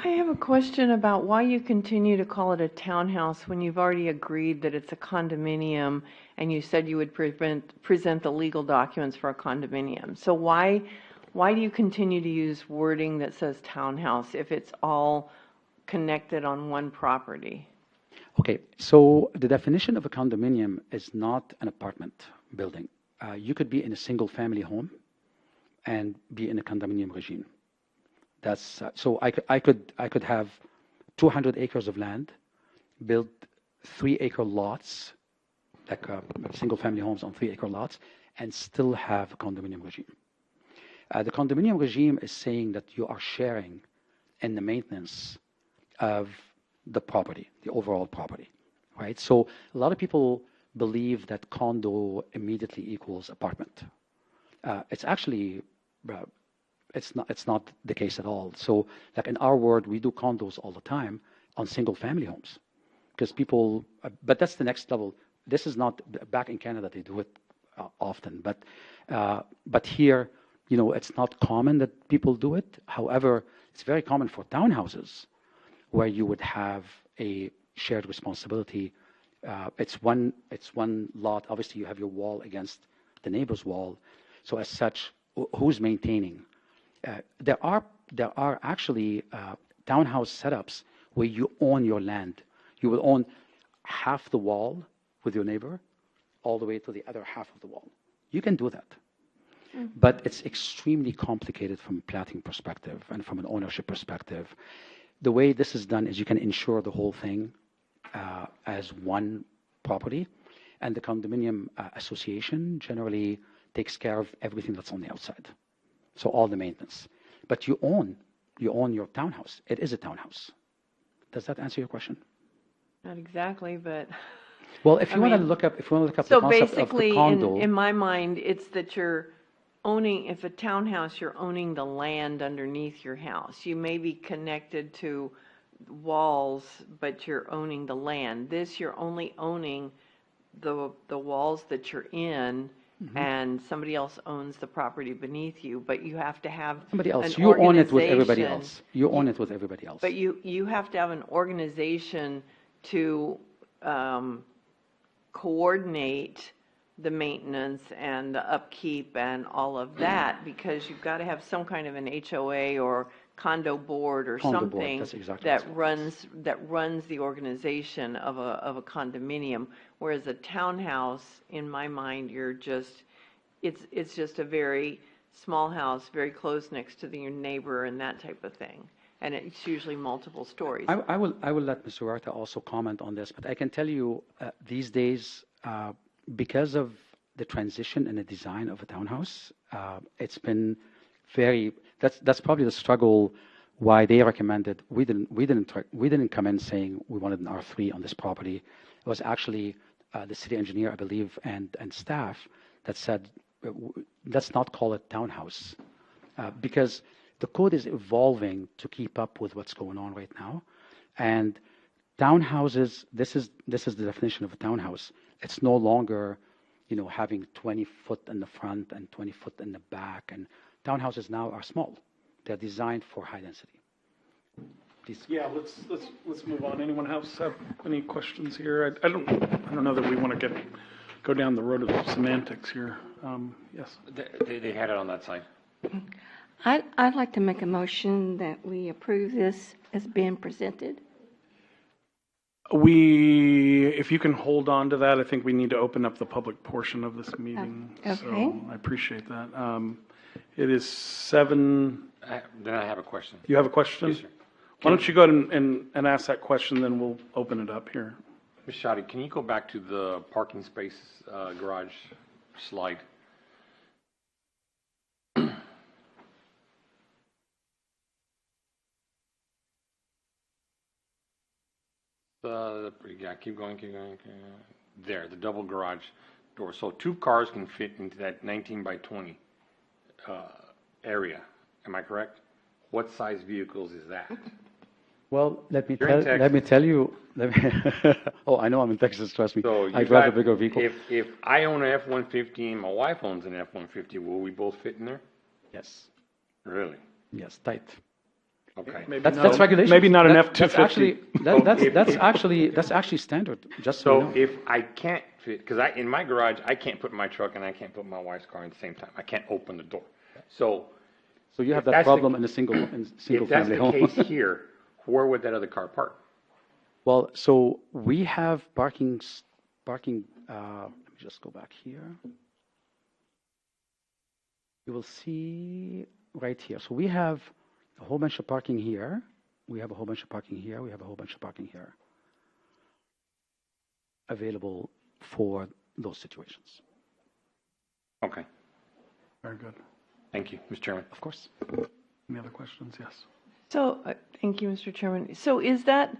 I have a question about why you continue to call it a townhouse when you've already agreed that it's a condominium, and you said you would present the legal documents for a condominium. So why do you continue to use wording that says townhouse if it's all connected on one property? Okay, so the definition of a condominium is not an apartment building. You could be in a single family home and be in a condominium regime. That's so I could have 200 acres of land, build 3-acre lots, like single family homes on 3-acre lots, and still have a condominium regime. The condominium regime is saying that you are sharing in the maintenance of the property, the overall property, right? So a lot of people believe that condo immediately equals apartment. It's actually, it's not the case at all. So like in our world, we do condos all the time on single family homes because people, but that's the next level. This is not, back in Canada, they do it often, but here, you know, it's not common that people do it. However, it's very common for townhouses where you would have a shared responsibility. It's one lot. Obviously, you have your wall against the neighbor's wall. So as such, who's maintaining? There are actually townhouse setups where you own your land. You will own half the wall with your neighbor all the way to the other half of the wall. You can do that. But it's extremely complicated from a platting perspective and from an ownership perspective. The way this is done is you can insure the whole thing as one property, and the condominium association generally takes care of everything that's on the outside, so all the maintenance. But you own your townhouse. It is a townhouse. Does that answer your question? Not exactly, but well, if you want to look up, so the concept of the basically, condo, in my mind, it's that you're owning, if a townhouse, you're owning the land underneath your house. You may be connected to walls, but you're owning the land. This, you're only owning the walls that you're in, and somebody else owns the property beneath you, but you have to have somebody else. An you own it with organization. everybody else. You own it with everybody else. But you have to have an organization to coordinate the maintenance and the upkeep and all of that, because you've got to have some kind of an HOA or condo board or Condo board, something that's exactly that what it runs the organization of a condominium. Whereas a townhouse, in my mind, it's just a very small house, very close next to your neighbor and that type of thing. And it's usually multiple stories. I will let Mr. Huerta also comment on this, but I can tell you these days, because of the transition and the design of a townhouse, it's been that's probably the struggle why they recommended. We didn't come in saying we wanted an R3 on this property. It was actually the city engineer, I believe, and staff that said, let's not call it townhouse, because the code is evolving to keep up with what's going on right now. And townhouses, this is the definition of a townhouse. It's no longer, having 20 foot in the front and 20 foot in the back. And townhouses now are small. They're designed for high density. Please. Yeah, let's move on. Anyone else have any questions here? I don't know that we want to go down the road of semantics here. Yes. They had it on that side. I'd like to make a motion that we approve this as being presented. If you can hold on to that, I think we need to open up the public portion of this meeting. Okay. So I appreciate that. It is 7. Then I have a question. You have a question? Yes, sir. Why don't you go ahead and ask that question, then we'll open it up here. Ms. Shadi, can you go back to the parking space garage slide? Yeah, keep going. There, the double garage door. So 2 cars can fit into that 19 by 20 area. Am I correct? What size vehicles is that? Well, let me You're in tell you. Oh, I know I'm in Texas. Trust me. So I drive a bigger vehicle. If I own an F-150 and my wife owns an F-150, will we both fit in there? Yes. Really? Yes, tight. Okay. That's regulation. Maybe not an F-250. That's actually standard. Just so if I can't fit, because in my garage I can't put my truck and I can't put my wife's car at the same time. I can't open the door. So you have that problem in a single if that's family home. the case here, where would that other car park? Well, so we have parking. Let me just go back here. You will see right here. So we have a whole bunch of parking here. We have a whole bunch of parking here. We have a whole bunch of parking here. Available for those situations. Okay. Very good. Thank you, Mr. Chairman. Of course. Any other questions? Yes. So, thank you, Mr. Chairman. So is that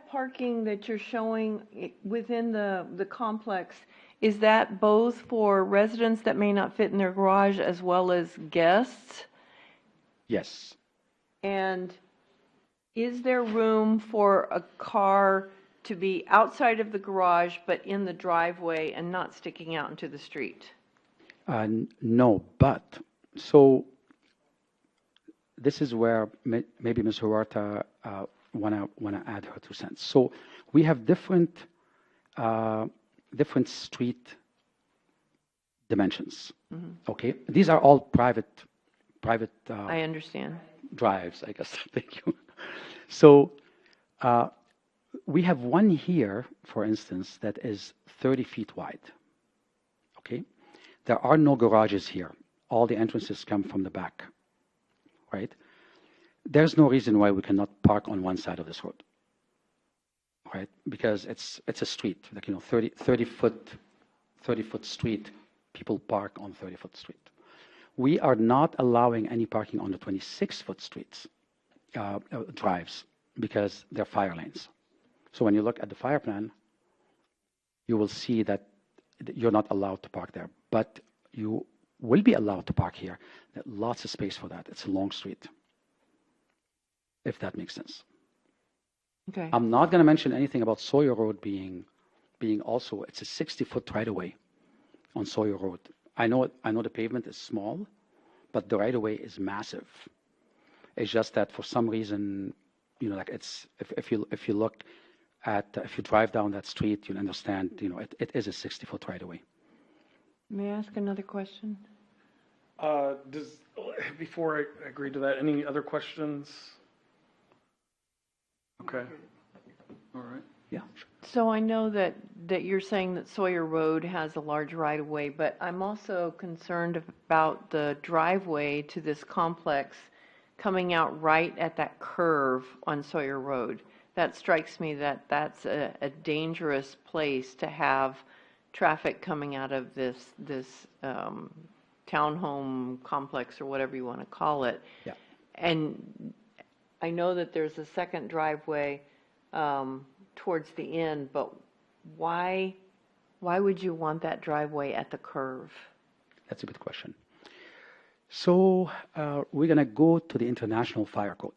parking that you're showing within the complex, is that both for residents that may not fit in their garage as well as guests? Yes. And is there room for a car to be outside of the garage but in the driveway and not sticking out into the street? No, but so this is where maybe Ms. Huerta wanna add her 2 cents. So we have different street dimensions. Mm-hmm. Okay, these are all private. I understand. Drives, I guess. Thank you. So we have one here, for instance, that is 30 feet wide. Okay, there are no garages here. All the entrances come from the back. Right? There's no reason why we cannot park on one side of this road. Right? Because it's a street, like 30 foot street. People park on 30-foot street. We are not allowing any parking on the 26-foot streets, drives, because they're fire lanes. So when you look at the fire plan, you will see that you're not allowed to park there. But you will be allowed to park here. There's lots of space for that. It's a long street, if that makes sense. Okay. I'm not going to mention anything about Sawyer Road being also, it's a 60-foot right-of-way on Sawyer Road. I know the pavement is small, but the right-of-way is massive. It's just that for some reason, like it's if you look if you drive down that street, you'll understand, it is a 60-foot right-of-way. May I ask another question? Before I agree to that, any other questions? Okay. All right. Yeah. So I know that you're saying that Sawyer Road has a large right-of-way, but I'm also concerned about the driveway to this complex coming out right at that curve on Sawyer Road. That strikes me that that's a dangerous place to have traffic coming out of this townhome complex or whatever you want to call it. Yeah. And I know that there's a second driveway towards the end, but why would you want that driveway at the curve? That's a good question. So we're going to go to the International Fire Code.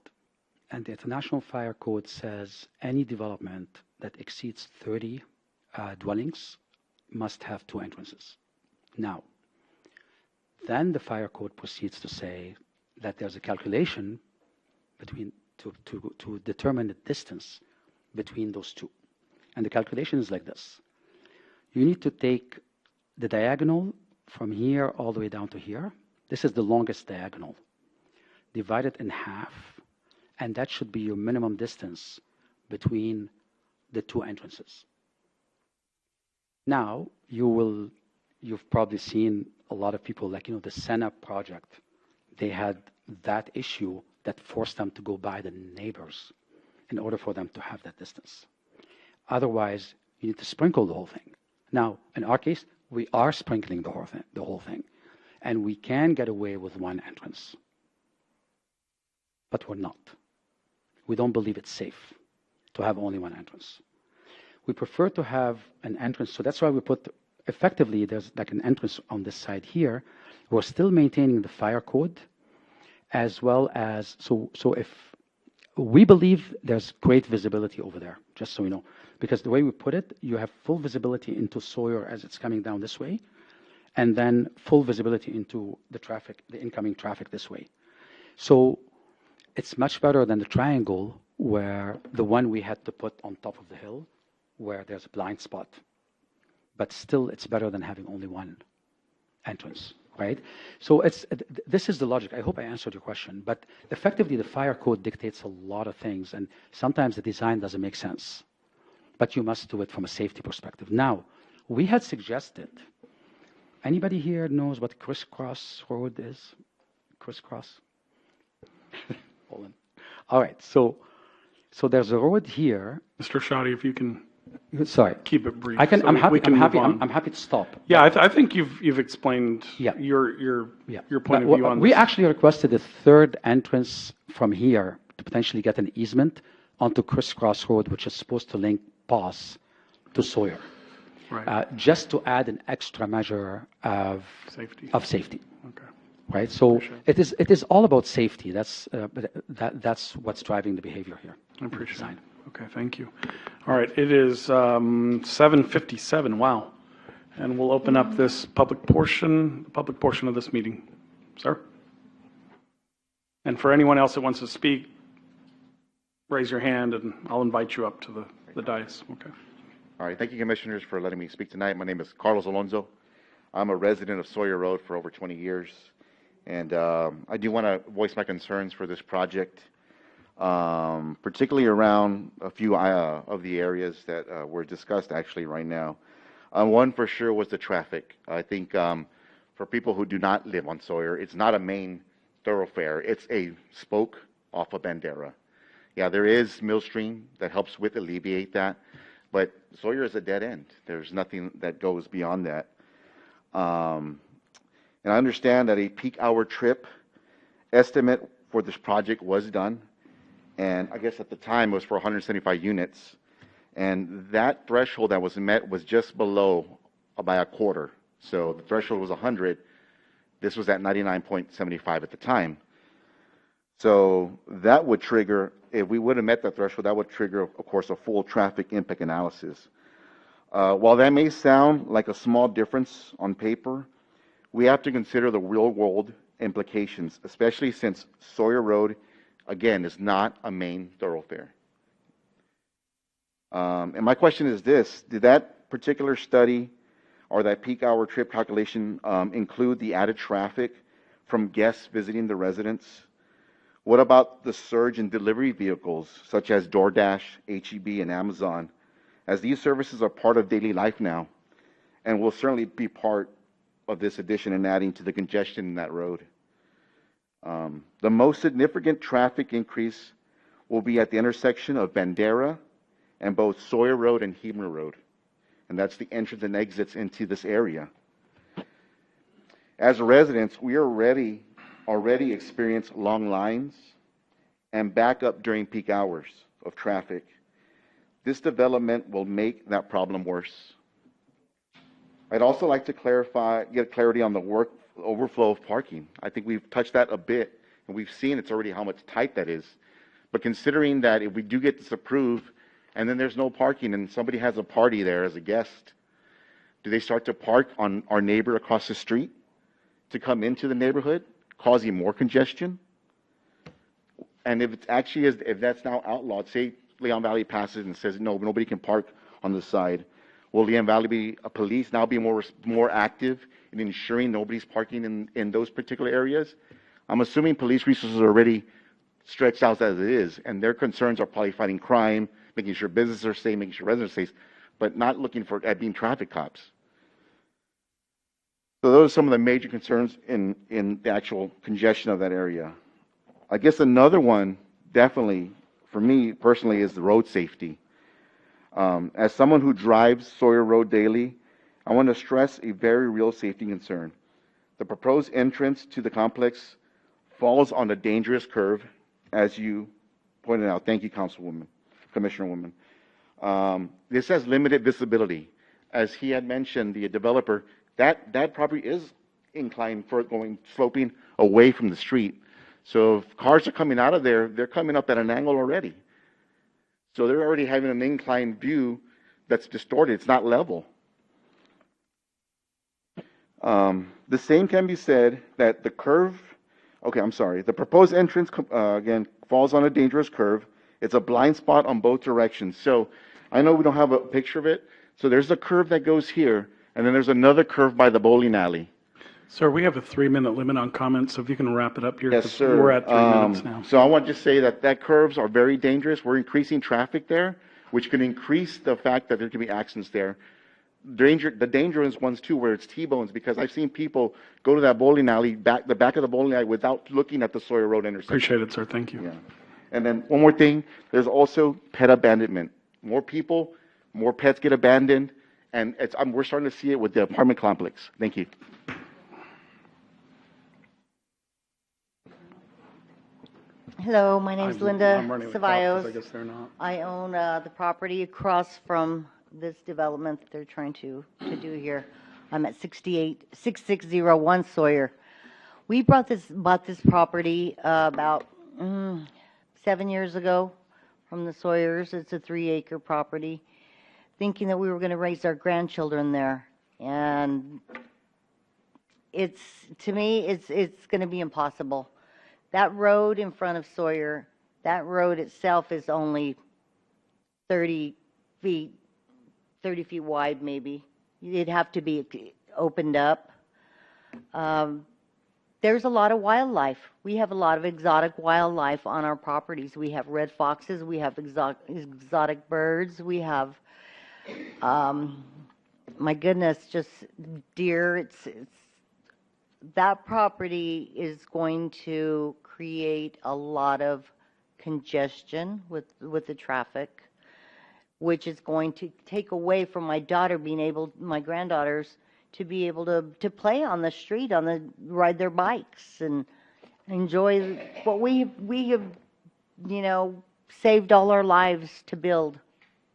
And the International Fire Code says any development that exceeds 30 dwellings must have 2 entrances. Now, then the fire code proceeds to say that there's a calculation to determine the distance between those 2. And the calculation is like this. You need to take the diagonal from here all the way down to here. This is the longest diagonal. Divide it in half, and that should be your minimum distance between the 2 entrances. Now, you've probably seen a lot of people, like, the Sena project. They had that issue that forced them to go by the neighbors in order for them to have that distance. Otherwise, you need to sprinkle the whole thing. Now, in our case, we are sprinkling the whole thing, and we can get away with 1 entrance. But we're not. We don't believe it's safe to have only 1 entrance. We prefer to have an entrance, so that's why we put, effectively, there's like an entrance on this side here. We're still maintaining the fire code, as well as, so if we believe there's great visibility over there, just so you know, because the way we put it, you have full visibility into Sawyer as it's coming down this way, and then full visibility into the traffic, the incoming traffic this way. So it's much better than the triangle, where the one we had to put on top of the hill, where there's a blind spot. But still, it's better than having only 1 entrance, right? So this is the logic. I hope I answered your question. But effectively, the fire code dictates a lot of things, and sometimes the design doesn't make sense. But you must do it from a safety perspective. Now, we had suggested, anybody here knows what crisscross road is? Crisscross? Hold on. All right, so there's a road here. Mr. Shoddy, if you can Sorry. keep it brief. I'm happy to stop. Yeah, I think you've explained your point of view on this. We actually requested a 3rd entrance from here to potentially get an easement onto Crisscross Road, which is supposed to link Pass to Sawyer. Right. Just to add an extra measure of safety. Okay. Right. So it is all about safety. That's what's driving the behavior here. I appreciate it. Okay, thank you. All right, it is 7:57. Wow, and we'll open up this public portion of this meeting, sir. And for anyone else that wants to speak, raise your hand, and I'll invite you up to the dais. Okay. All right, thank you, Commissioners, for letting me speak tonight. My name is Carlos Alonso. I'm a resident of Sawyer Road for over 20 years, and I do want to voice my concerns for this project. Particularly around a few of the areas that were discussed actually right now. One for sure was the traffic. I think for people who do not live on Sawyer, it's not a main thoroughfare. It's a spoke off of Bandera. Yeah, there is Millstream that helps with alleviate that, but Sawyer is a dead end. There's nothing that goes beyond that. And I understand that a peak hour trip estimate for this project was done. And I guess at the time it was for 175 units. And that threshold that was met was just below by a quarter. So the threshold was 100. This was at 99.75 at the time. So that would trigger, if we would have met that threshold, that would trigger, of course, a full traffic impact analysis. While that may sound like a small difference on paper, we have to consider the real-world implications, especially since Sawyer Road, again, is not a main thoroughfare. And my question is this: did that particular study or that peak hour trip calculation include the added traffic from guests visiting the residence? What about the surge in delivery vehicles such as DoorDash, H-E-B, and Amazon, as these services are part of daily life now and will certainly be part of this addition and adding to the congestion in that road? The most significant traffic increase will be at the intersection of Bandera and both Sawyer Road and Heber Road. And that's the entrance and exits into this area. As residents, we already experience long lines and backup during peak hours of traffic. This development will make that problem worse. I'd also like to get clarity on the overflow of parking. I think we've touched that a bit, and we've seen it's already how much tight that is. But considering that if we do get this approved, and then there's no parking, and somebody has a party there as a guest, do they start to park on our neighbor across the street to come into the neighborhood, causing more congestion? And if if that's now outlawed, say Leon Valley passes and says, no, nobody can park on the side, will Leon Valley police now be more active in ensuring nobody's parking in those particular areas? I'm assuming police resources are already stretched out as it is, and their concerns are probably fighting crime, making sure businesses are safe, making sure residents are safe, but not looking at being traffic cops. So those are some of the major concerns in the actual congestion of that area. I guess another one, definitely, for me personally, is the road safety. As someone who drives Sawyer Road daily, I want to stress a very real safety concern. The proposed entrance to the complex falls on a dangerous curve, as you pointed out. Thank you, Commissioner Woman. This has limited visibility. As he had mentioned, the developer, that property is inclined for sloping away from the street. So if cars are coming out of there, they're coming up at an angle already. So they're already having an inclined view that's distorted. It's not level. The same can be said that the proposed entrance, again, falls on a dangerous curve. It's a blind spot on both directions. So I know we don't have a picture of it. So there's a curve that goes here, and then there's another curve by the bowling alley. Sir, we have a 3-minute limit on comments, so if you can wrap it up here. Yes, 'cause sir. We're at 3 minutes now. So I want to say that curves are very dangerous. We're increasing traffic there, which can increase the fact that there can be accidents there. The dangerous ones too, where it's T-bones, because I've seen people go to that bowling alley, the back of the bowling alley, without looking at the Sawyer Road intersection. Appreciate it, sir. Thank you. Yeah. And then one more thing, there's also pet abandonment. More people, more pets get abandoned, and we're starting to see it with the apartment complex. Thank you. Hello, my name's Linda I'm running the clock 'cause I Ceballos. guess they're not. I own the property across from this development that they're trying to do here. I'm at 6601 Sawyer. We bought this property about 7 years ago from the Sawyers. It's a 3-acre property, thinking that we were going to raise our grandchildren there. And to me, it's going to be impossible. That road in front of Sawyer, that road itself is only 30 feet wide maybe. It'd have to be opened up. There's a lot of wildlife. We have a lot of exotic wildlife on our properties. We have red foxes, we have exotic birds, we have, my goodness, just deer. That property is going to create a lot of congestion with the traffic, which is going to take away from my granddaughters to be able to play on the street, ride their bikes and enjoy what we have, saved all our lives to build.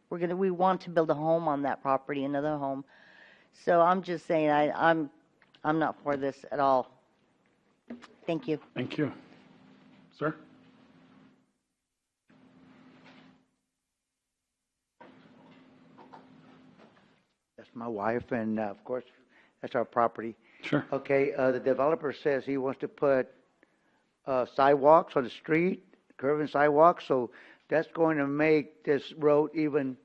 We want to build a home on that property, another home. So I'm just saying, I'm not for this at all. Thank you. Thank you. Sir? That's my wife, and of course, that's our property. Sure. Okay, the developer says he wants to put sidewalks on the street, curving sidewalks, so that's going to make this road even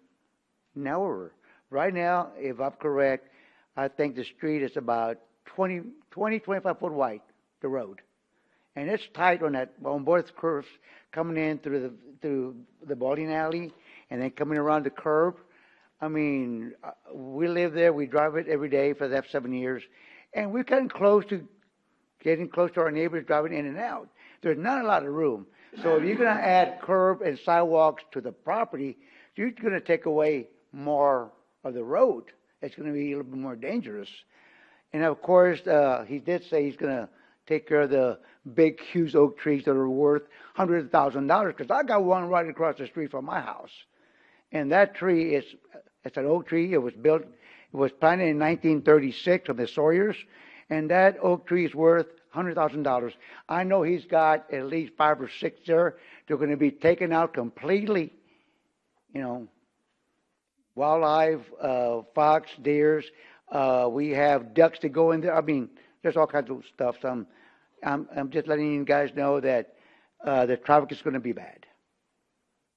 narrower. Right now, if I'm correct, I think the street is about 25 foot wide, the road. And it's tight on both curves, coming in through the bowling alley and then coming around the curb. I mean, we live there, we drive it every day for the last 7 years, and we're getting close to our neighbors driving in and out. There's not a lot of room. So if you're going to add curb and sidewalks to the property, you're going to take away more of the road. It's going to be a little bit more dangerous. And of course, he did say he's going to take care of the big, huge oak trees that are worth hundreds of thousands of dollars, because I got one right across the street from my house. And that tree it's an oak tree. It was planted in 1936 from the Sawyers, and that oak tree is worth $100,000. I know he's got at least 5 or 6 there. They're going to be taken out completely. You know, wildlife, fox, deers. We have ducks that go in there. I mean, there's all kinds of stuff. So I'm just letting you guys know that the traffic is going to be bad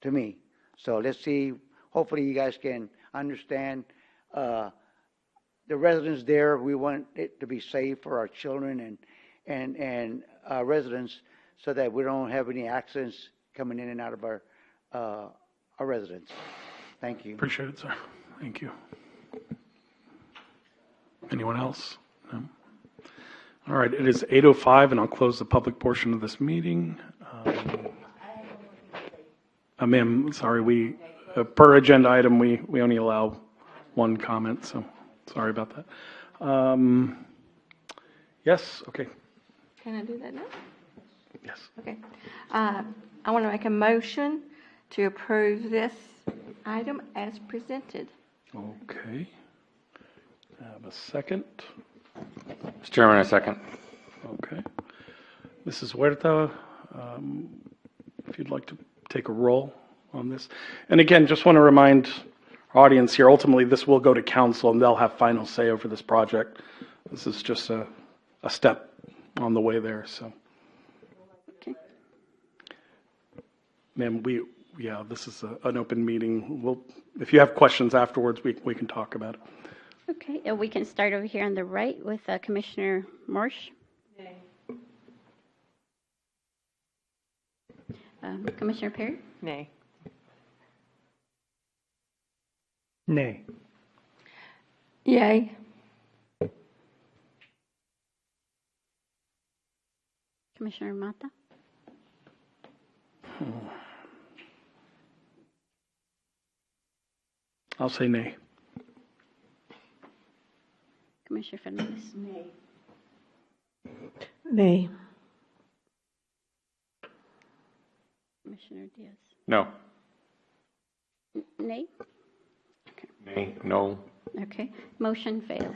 to me. So let's see. Hopefully, you guys can understand the residents there. We want it to be safe for our children and our residents, so that we don't have any accidents coming in and out of our residents. Thank you. Appreciate it, sir. Thank you. Anyone else? No? All right, it is 8:05, and I'll close the public portion of this meeting. Ma'am, sorry, per agenda item, we only allow one comment, so sorry about that. Yes, okay. Can I do that now? Yes. Okay. I want to make a motion to approve this item as presented. Okay. I have a second. Mr. Chairman, a second. Okay. Mrs. Huerta, if you'd like to take a roll on this. And again, just want to remind our audience here, ultimately this will go to council and they'll have final say over this project. This is just a step on the way there, so. Okay. Ma'am, this is an open meeting. If you have questions afterwards, we can talk about it. Okay, we can start over here on the right with Commissioner Marsh. Nay. Commissioner Perry? Nay. Nay. Yay. Commissioner Mata? I'll say nay. Commissioner Fernandez? Nay. Nay. Commissioner Diaz? No. Nay? Nay. No. Okay, motion fails.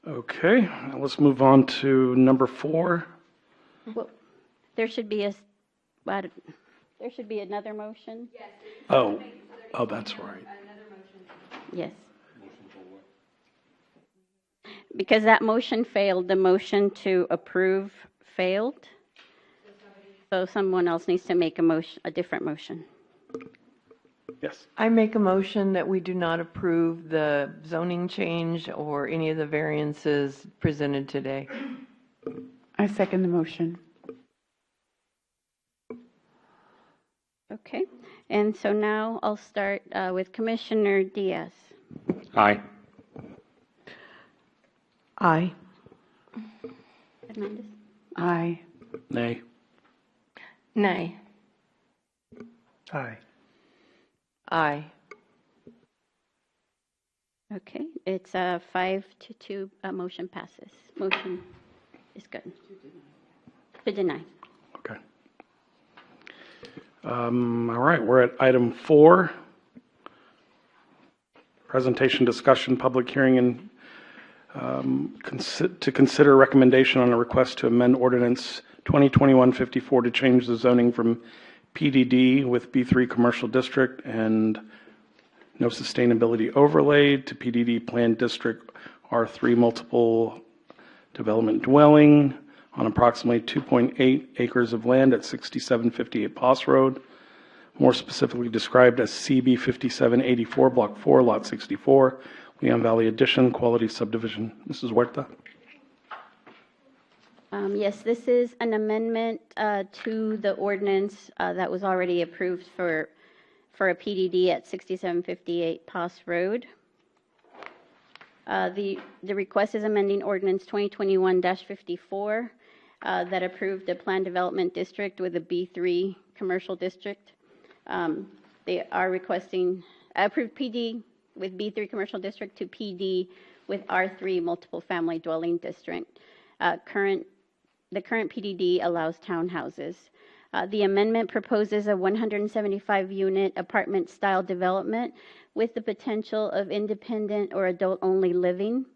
Okay, now let's move on to number 4. Well, there should be another motion. Yes. Oh, that's right. Yes. Because that motion failed, the motion to approve failed. So someone else needs to make a different motion. Yes. I make a motion that we do not approve the zoning change or any of the variances presented today. I second the motion. Okay, and so now I'll start with Commissioner Diaz. Aye. Aye. Fernandez? Aye. Nay. Nay. Aye. Aye. Okay, it's 5-2, motion passes. Motion is good. To deny. Okay. All right, we're at item 4. Presentation, discussion, public hearing, and to consider recommendation on a request to amend ordinance 2021-54 to change the zoning from PDD with B3 commercial district and no sustainability overlay to PDD planned district R3 multiple development dwelling on approximately 2.8 acres of land at 6758 Poss Road. more specifically described as CB 5784, Block 4, Lot 64, Leon Valley Addition, Quality Subdivision. Mrs. Huerta. Yes, this is an amendment to the ordinance that was already approved for a PDD at 6758 Poss Road. The request is amending ordinance 2021-54 that approved a planned development district with a B3 commercial district. They are requesting approved PD with B3 commercial district to PD with R3 multiple family dwelling district. The current PDD allows townhouses. The amendment proposes a 175-unit apartment-style development with the potential of independent or adult-only living.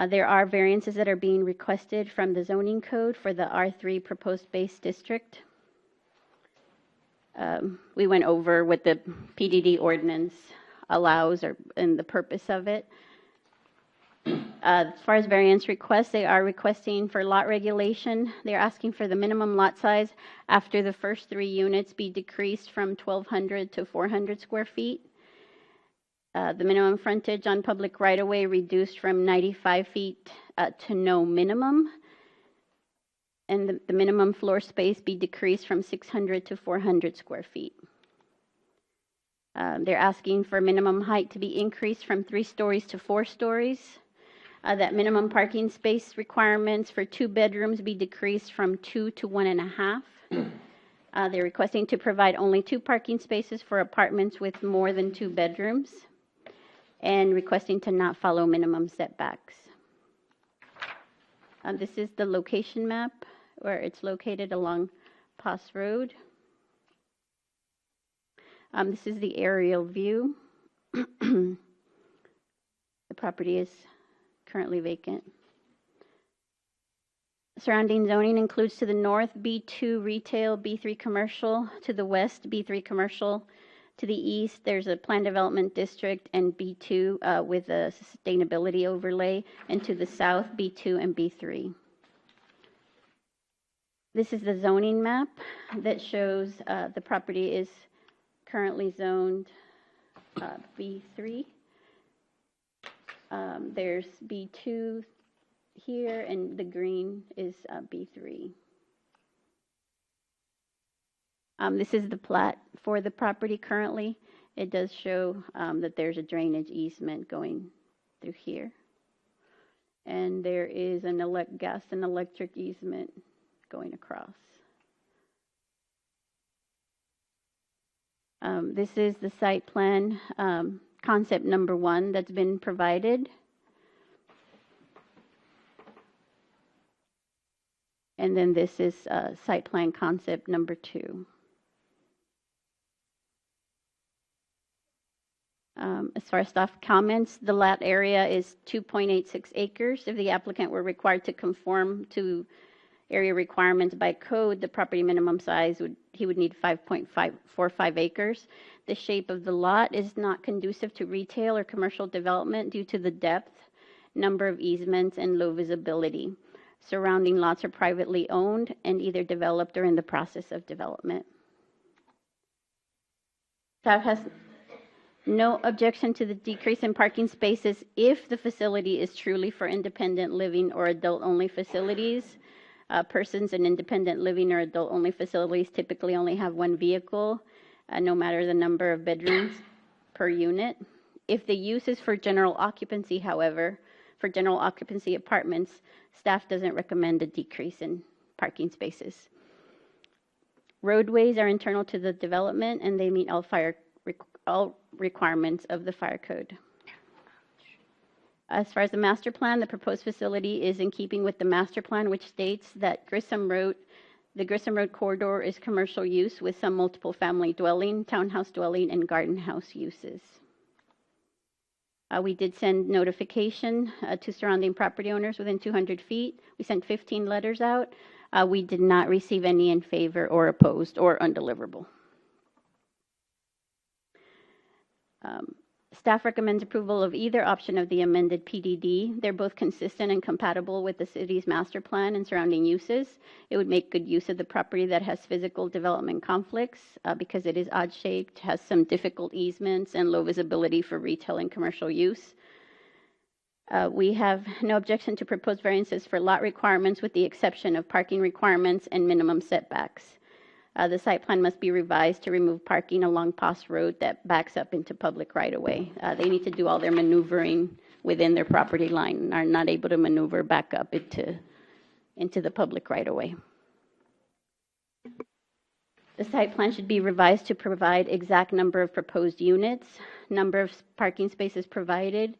There are variances that are being requested from the zoning code for the R3 proposed base district. We went over what the PDD ordinance allows and the purpose of it. As far as variance requests, they are requesting for lot regulation. They're asking for the minimum lot size after the first 3 units be decreased from 1,200 to 400 square feet. The minimum frontage on public right-of-way reduced from 95 feet to no minimum. And the minimum floor space be decreased from 600 to 400 square feet. They're asking for minimum height to be increased from 3 stories to 4 stories. That minimum parking space requirements for 2 bedrooms be decreased from 2 to 1.5. They're requesting to provide only 2 parking spaces for apartments with more than 2 bedrooms and requesting to not follow minimum setbacks. This is the location map where it's located along Poss Road. This is the aerial view. The property is currently vacant. Surrounding zoning includes to the north B2 retail, B3 commercial, to the west B3 commercial, to the east there's a planned development district and B2 with a sustainability overlay, and to the south B2 and B3. This is the zoning map that shows the property is currently zoned B3. There's B2 here, and the green is B3. This is the plat for the property currently. It does show that there's a drainage easement going through here. And there is an gas and electric easement going across. This is the site plan concept number 1 that's been provided. And then this is site plan concept number 2. As far as staff comments, the lot area is 2.86 acres. If the applicant were required to conform to area requirements by code, the property minimum size he would need 5.45 acres. The shape of the lot is not conducive to retail or commercial development due to the depth, number of easements, and low visibility. Surrounding lots are privately owned and either developed or in the process of development. Staff has no objection to the decrease in parking spaces if the facility is truly for independent living or adult-only facilities. Persons in independent living or adult-only facilities typically only have 1 vehicle, no matter the number of bedrooms per unit. If the use is for general occupancy, however, for general occupancy apartments, staff doesn't recommend a decrease in parking spaces. Roadways are internal to the development and they meet all requirements of the fire code. As far as the master plan, the proposed facility is in keeping with the master plan, which states that the Grissom Road corridor is commercial use with some multiple family dwelling, townhouse dwelling, and garden house uses. We did send notification to surrounding property owners within 200 feet. We sent 15 letters out. We did not receive any in favor or opposed or undeliverable. Staff recommends approval of either option of the amended PDD. They're both consistent and compatible with the city's master plan and surrounding uses. It would make good use of the property that has physical development conflicts because it is odd-shaped, has some difficult easements, and low visibility for retail and commercial use. We have no objection to proposed variances for lot requirements with the exception of parking requirements and minimum setbacks. The site plan must be revised to remove parking along Post Road that backs up into public right-of-way. They need to do all their maneuvering within their property line and are not able to maneuver back up into the public right-of-way. The site plan should be revised to provide exact number of proposed units, number of parking spaces provided,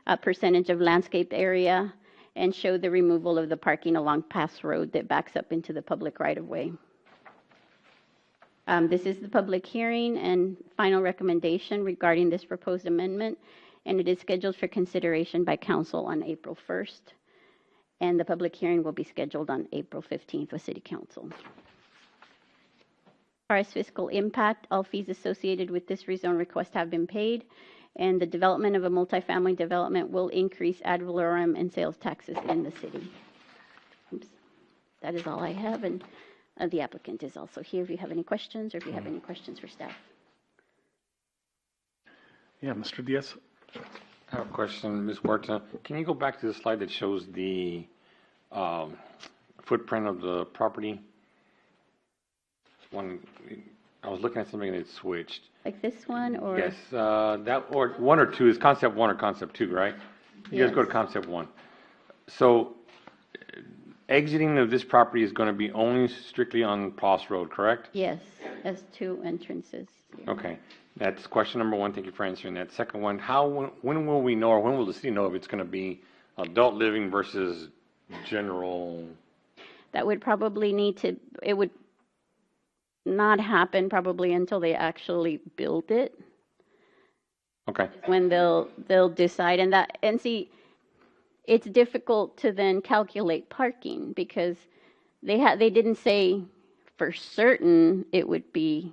a percentage of landscaped area, and show the removal of the parking along Post Road that backs up into the public right-of-way. This is the public hearing and final recommendation regarding this proposed amendment, and it is scheduled for consideration by council on April 1st, and the public hearing will be scheduled on April 15th with City Council. As far as fiscal impact, all fees associated with this rezone request have been paid, and the development of a multifamily development will increase ad valorem and sales taxes in the city. Oops. That is all I have, and the applicant is also here if you have any questions or if you have any questions for staff. Yeah, Mr. Diaz. I have a question, Ms. Huerta. Can you go back to the slide that shows the footprint of the property? I was looking at something and it switched. Like this one, or? Yes, that, or one or two, is concept one or concept two, right? You guys go to concept one. So exiting of this property is going to be only strictly on Post Road, correct? Yes, as two entrances. Okay, that's question number one. Thank you for answering that. Second one, when will we know, or when will the city know if it's going to be adult living versus general? That would probably need to, it would not happen probably until they actually build it. Okay. When they'll decide, and see, it's difficult to then calculate parking because they didn't say for certain it would be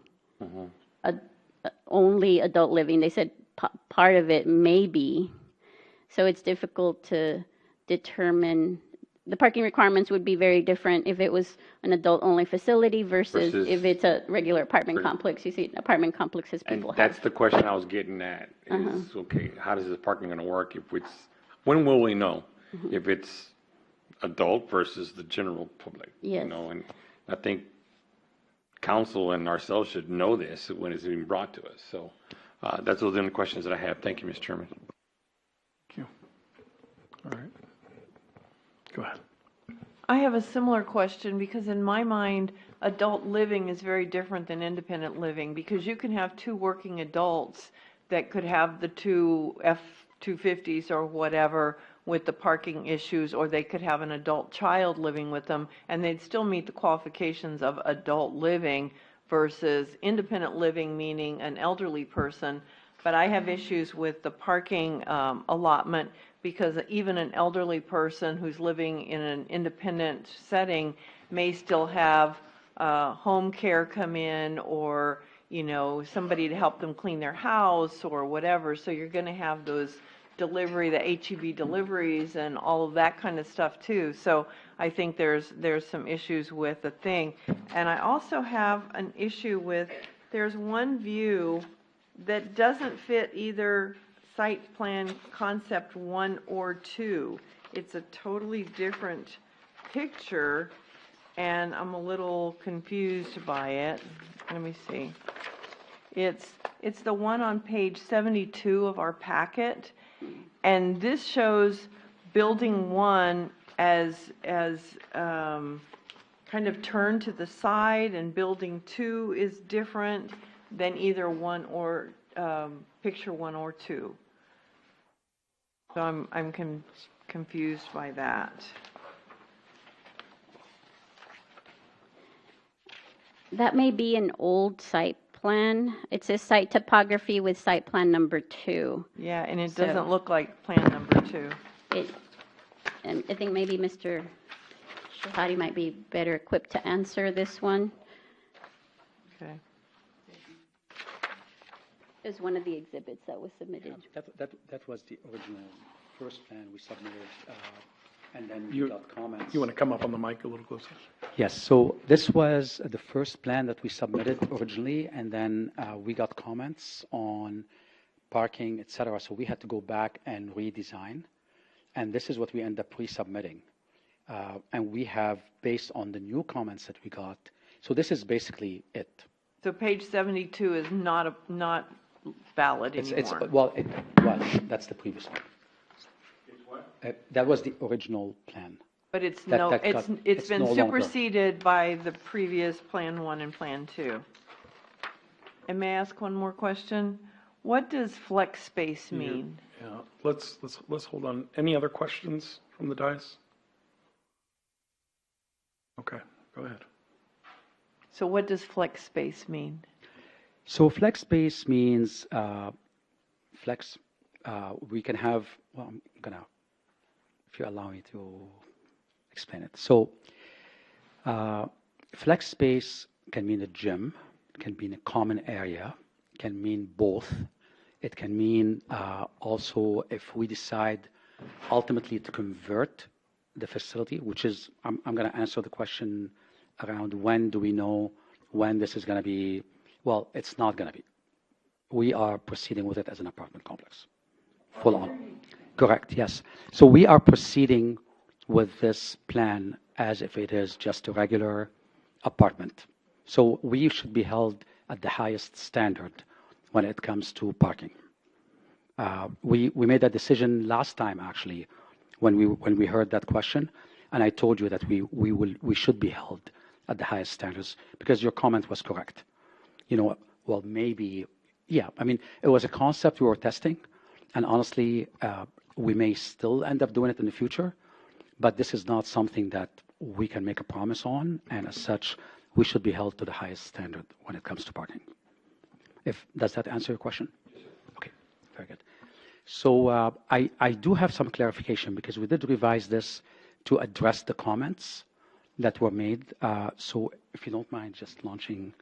only adult living. They said part of it may be. So it's difficult to determine. The parking requirements would be very different if it was an adult-only facility versus if it's a regular apartment complex. You see, apartment complexes people have. That's the question I was getting at. Is okay, how does this parking going to work? When will we know if it's adult versus the general public? Yes. You know, and I think council and ourselves should know this when it's being brought to us. So that's those are the questions that I have. Thank you, Mr. Chairman. Thank you. All right. Go ahead. I have a similar question because in my mind, adult living is very different than independent living because you can have two working adults that could have the two F-250s or whatever with the parking issues, or they could have an adult child living with them and they'd still meet the qualifications of adult living versus independent living, meaning an elderly person. But I have issues with the parking allotment because even an elderly person who's living in an independent setting may still have home care come in, or somebody to help them clean their house or whatever. So you're going to have those the HEB deliveries and all of that kind of stuff too. So I think there's some issues with the thing. And I also have an issue with, there's one view that doesn't fit either site plan concept 1 or 2. It's a totally different picture and I'm a little confused by it. Let me see. It's the one on page 72 of our packet, and this shows building 1 as kind of turned to the side, and building 2 is different than either one or picture 1 or 2. So I'm confused by that. That may be an old site plan. It says site topography with site plan number 2. Yeah, and it doesn't look like plan number 2. And I think maybe Mr. Shahadi might be better equipped to answer this one. Okay. As one of the exhibits that was submitted. That was the original first plan we submitted, and then we You- got comments. You want to come up on the mic a little closer? Yes, so this was the first plan that we submitted originally, and then we got comments on parking, et cetera, so we had to go back and redesign, and this is what we end up resubmitting. And we have, based on the new comments that we got, so this is basically it. So page 72 is not valid It's, anymore. well, it was, that's the previous one. That was the original plan. But it's That- no, that it's, got- it's been no longer. superseded by the previous Plan 1 and Plan 2. And may I ask one more question? What does flex space mean? Yeah, let's hold on. Any other questions from the dais? Okay, go ahead. So what does flex space mean? So flex space means flex. We can have. Well, I'm gonna, if you allow me to explain it. So flex space can mean a gym, can mean a common area, can mean both. It can mean also if we decide ultimately to convert the facility, which is I'm going to answer the question around when do we know when this is going to be. Well, it's not going to be. We are proceeding with it as an apartment complex, full on. Correct, yes. So we are proceeding with this plan as if it is just a regular apartment. So we should be held at the highest standard when it comes to parking. We made that decision last time, actually, when we heard that question, and I told you that we should be held at the highest standards because your comment was correct. You know, well, maybe, yeah. I mean, it was a concept we were testing, and honestly, we may still end up doing it in the future, but this is not something that we can make a promise on, and as such, we should be held to the highest standard when it comes to parking. Does that answer your question? Okay, very good. So I do have some clarification because we did revise this to address the comments that were made. So if you don't mind just launching.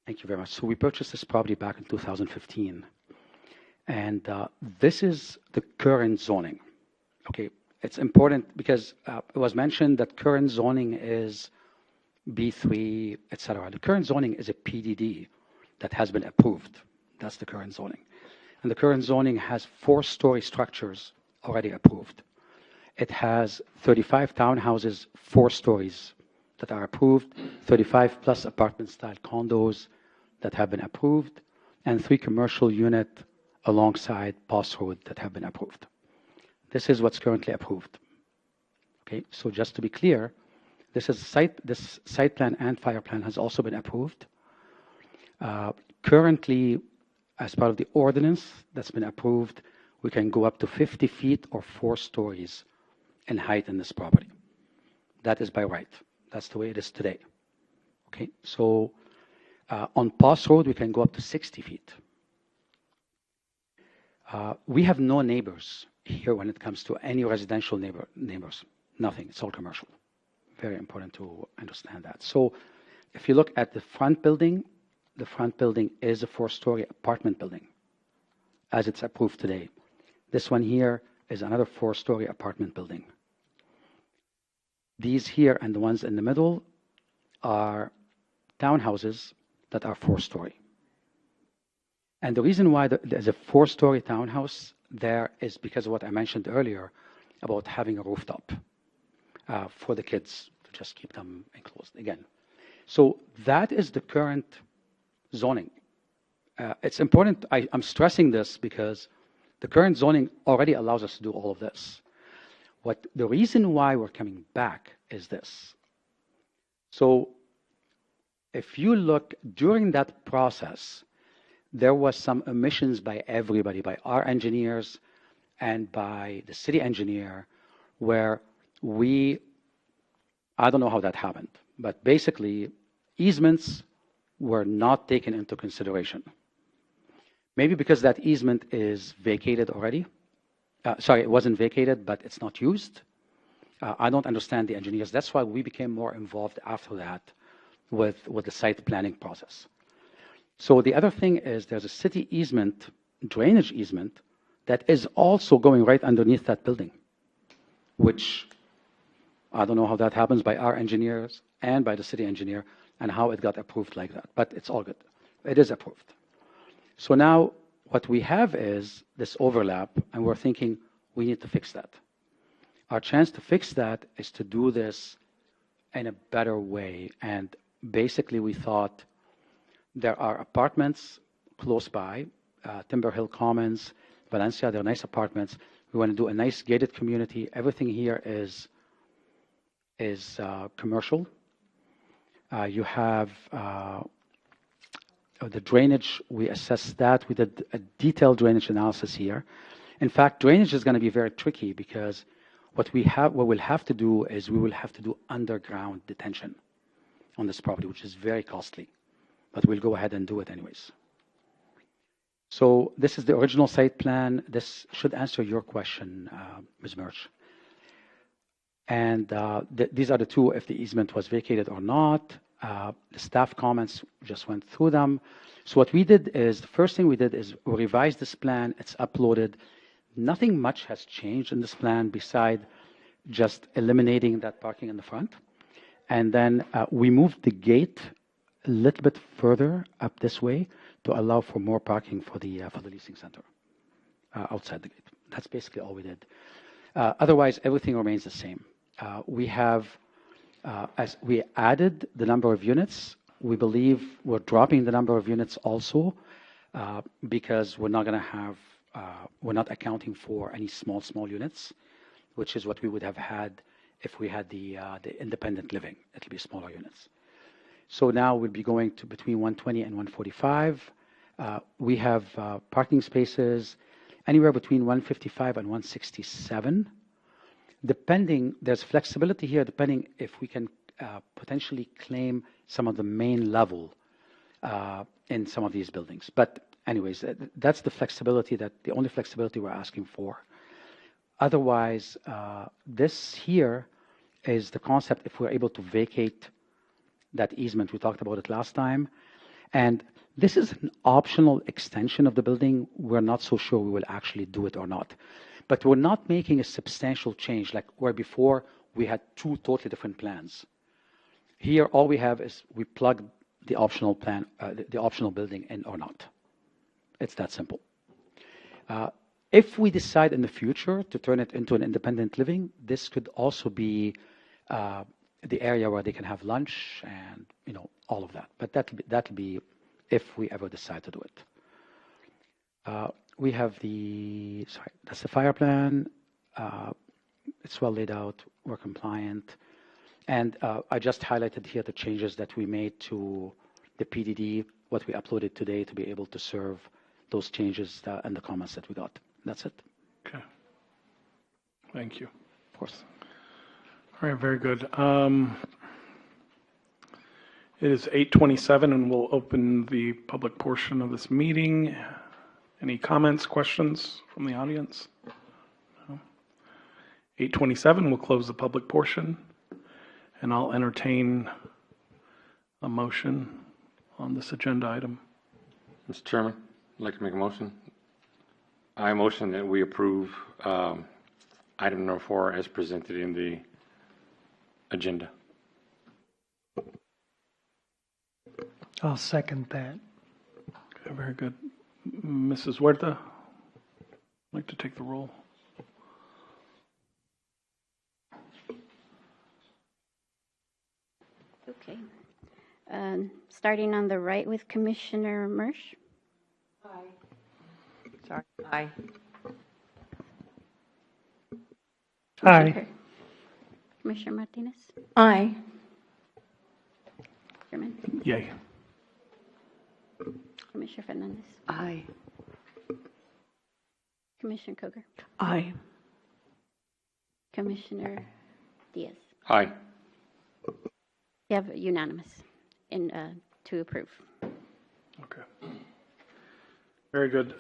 Thank you very much. So we purchased this property back in 2015. And this is the current zoning. Okay, it's important because it was mentioned that current zoning is B3, et cetera. The current zoning is a PDD that has been approved. That's the current zoning. And the current zoning has 4-story structures already approved. It has 35 townhouses, 4 stories that are approved, 35 plus apartment-style condos that have been approved, and 3 commercial unit alongside Post Road that have been approved. This is what's currently approved. Okay, so just to be clear, this site plan and fire plan has also been approved. Currently, as part of the ordinance that's been approved, we can go up to 50 feet or 4 stories in height in this property. That is by right. That's the way it is today. Okay, so on Post Road, we can go up to 60 feet. We have no neighbors here when it comes to any residential neighbors. Nothing. It's all commercial. Very important to understand that. So if you look at the front building is a 4-story apartment building as it's approved today. This one here is another 4-story apartment building. These here and the ones in the middle are townhouses that are 4-story. And the reason why there's a 4-story townhouse there is because of what I mentioned earlier about having a rooftop for the kids to just keep them enclosed again. So that is the current zoning. It's important, I'm stressing this because the current zoning already allows us to do all of this. The reason why we're coming back is this. So if you look during that process, there was some omissions by everybody, by our engineers, and by the city engineer, where I don't know how that happened, but basically easements were not taken into consideration. Maybe because that easement is vacated already. Sorry, it wasn't vacated, but it's not used. I don't understand the engineers. That's why we became more involved after that with the site planning process. So the other thing is there's a city easement, drainage easement, that is also going right underneath that building, which I don't know how that happens by our engineers and by the city engineer and how it got approved like that, but it's all good. It is approved. So now what we have is this overlap, and we're thinking we need to fix that. Our chance to fix that is to do this in a better way. And basically we thought there are apartments close by, Timber Hill Commons, Valencia, they're nice apartments. We want to do a nice gated community. Everything here is commercial. You have the drainage, we assessed that. We did a detailed drainage analysis here. In fact, drainage is going to be very tricky because what we'll have to do is we will have to do underground detention on this property, which is very costly, but we'll go ahead and do it anyways. So this is the original site plan. This should answer your question, Ms. Murch. And these are the two, if the easement was vacated or not. The staff comments, just went through them. So what we did is, the first thing we did is we revised this plan. It's uploaded. Nothing much has changed in this plan beside just eliminating that parking in the front. And then we moved the gate a little bit further up this way to allow for more parking for the leasing center outside the gate. That's basically all we did. Otherwise, everything remains the same. We have, as we added the number of units, we believe we're dropping the number of units also because we're not going to have, we're not accounting for any small units, which is what we would have had if we had the independent living. It'll be smaller units. So now we'll be going to between 120 and 145. We have parking spaces anywhere between 155 and 167. Depending, there's flexibility here depending if we can potentially claim some of the main level in some of these buildings. But anyways, that's the flexibility, the only flexibility we're asking for. Otherwise, this here is the concept if we're able to vacate that easement. We talked about it last time. And this is an optional extension of the building. We're not so sure we will actually do it or not. But we're not making a substantial change like where before we had two totally different plans. Here, all we have is we plug the optional plan, the optional building in or not. It's that simple. If we decide in the future to turn it into an independent living, this could also be the area where they can have lunch and all of that. But that'll be if we ever decide to do it. We have that's the fire plan. It's well laid out. We're compliant. And I just highlighted here the changes that we made to the PDD, what we uploaded today to be able to serve those changes and the comments that we got. That's it. Okay. Thank you. Of course. All right, very good. It is 8:27, and we'll open the public portion of this meeting. Any comments, questions from the audience? No? 8:27, we'll close the public portion, and I'll entertain a motion on this agenda item. Mr. Chairman, I'd like to make a motion. I motion that we approve item number 4 as presented in the agenda. I'll second that. Okay, very good. Mrs. Huerta, I'd like to take the roll. Okay. Starting on the right with Commissioner Murch. Sorry. Aye. Aye. Commissioner Martinez. Aye. Chairman. Yay. Commissioner Fernandez. Aye. Commissioner Coker? Aye. Commissioner Diaz? Aye. You have unanimous in, to approve. Okay. Very good.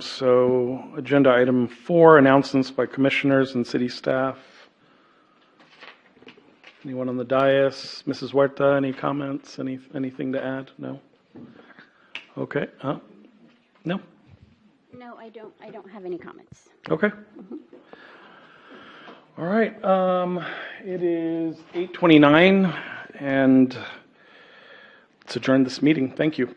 So agenda item 4, announcements by commissioners and city staff. Anyone on the dais? Mrs. Huerta, any comments? Anything to add? No? Okay. No? No, I don't have any comments. Okay. All right. It is 8:29, and let's adjourn this meeting. Thank you.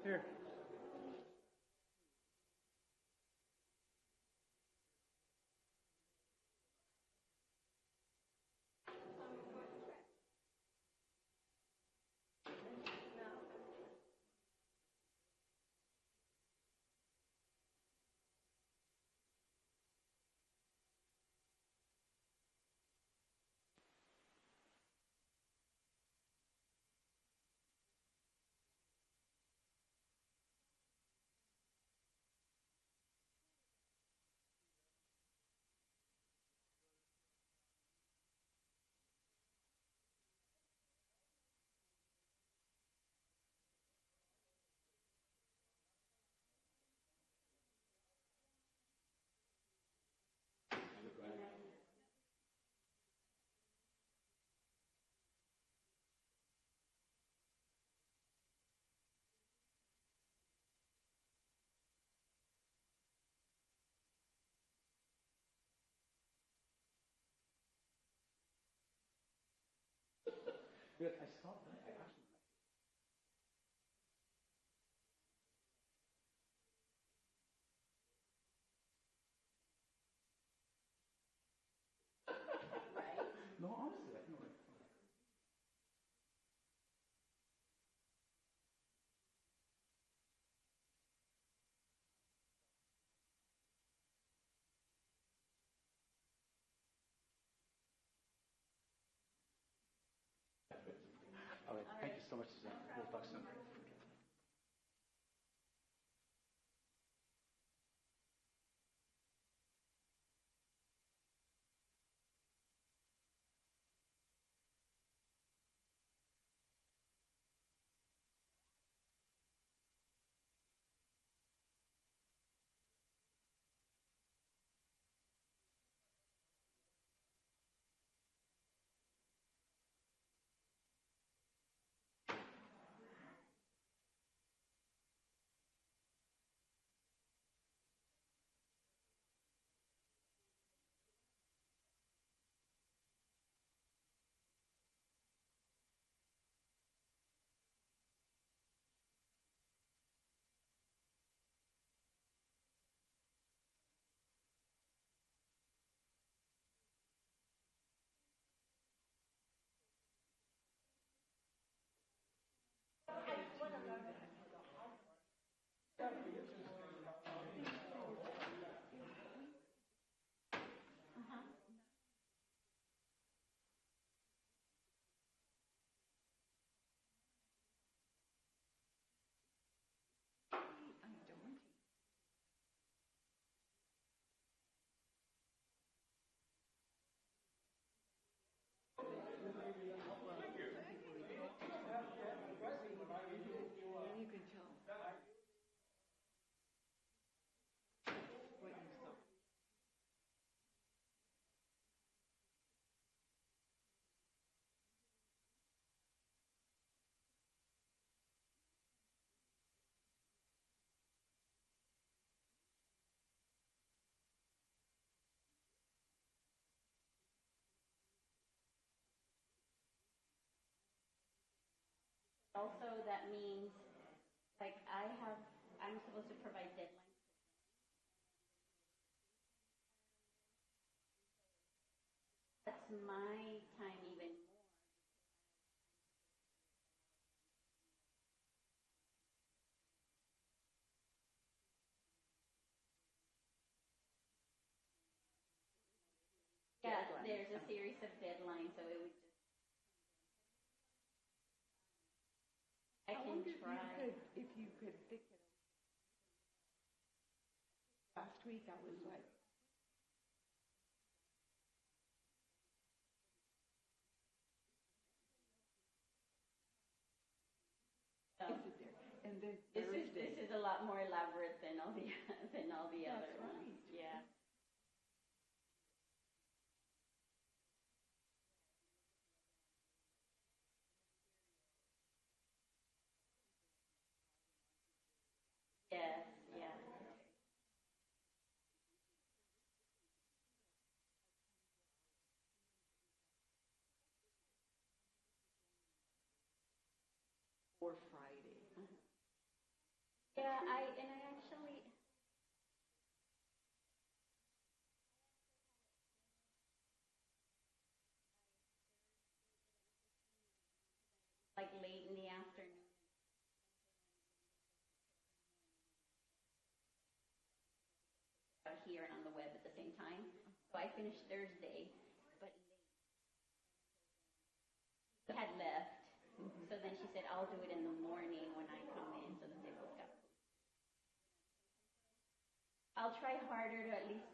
Here. Good. I saw that. I actually. No, honestly, I know. All right. Thank you so much, Suzanne. We'll talk soon. Also, that means, like, I'm supposed to provide deadlines. That's my time even more. Yeah, there's a series of deadlines, so it would just. I can try. If you could fix it. Last week I was like, and then This is a lot more elaborate than all the other That's ones. right. Yeah. Yes, yeah. or Friday. Yeah, I actually. Like late in the afternoon. Out here and on the web at the same time. So I finished Thursday, but late. Had left. So then she said, I'll do it in the morning when I come in, so that they both got. I'll try harder to at least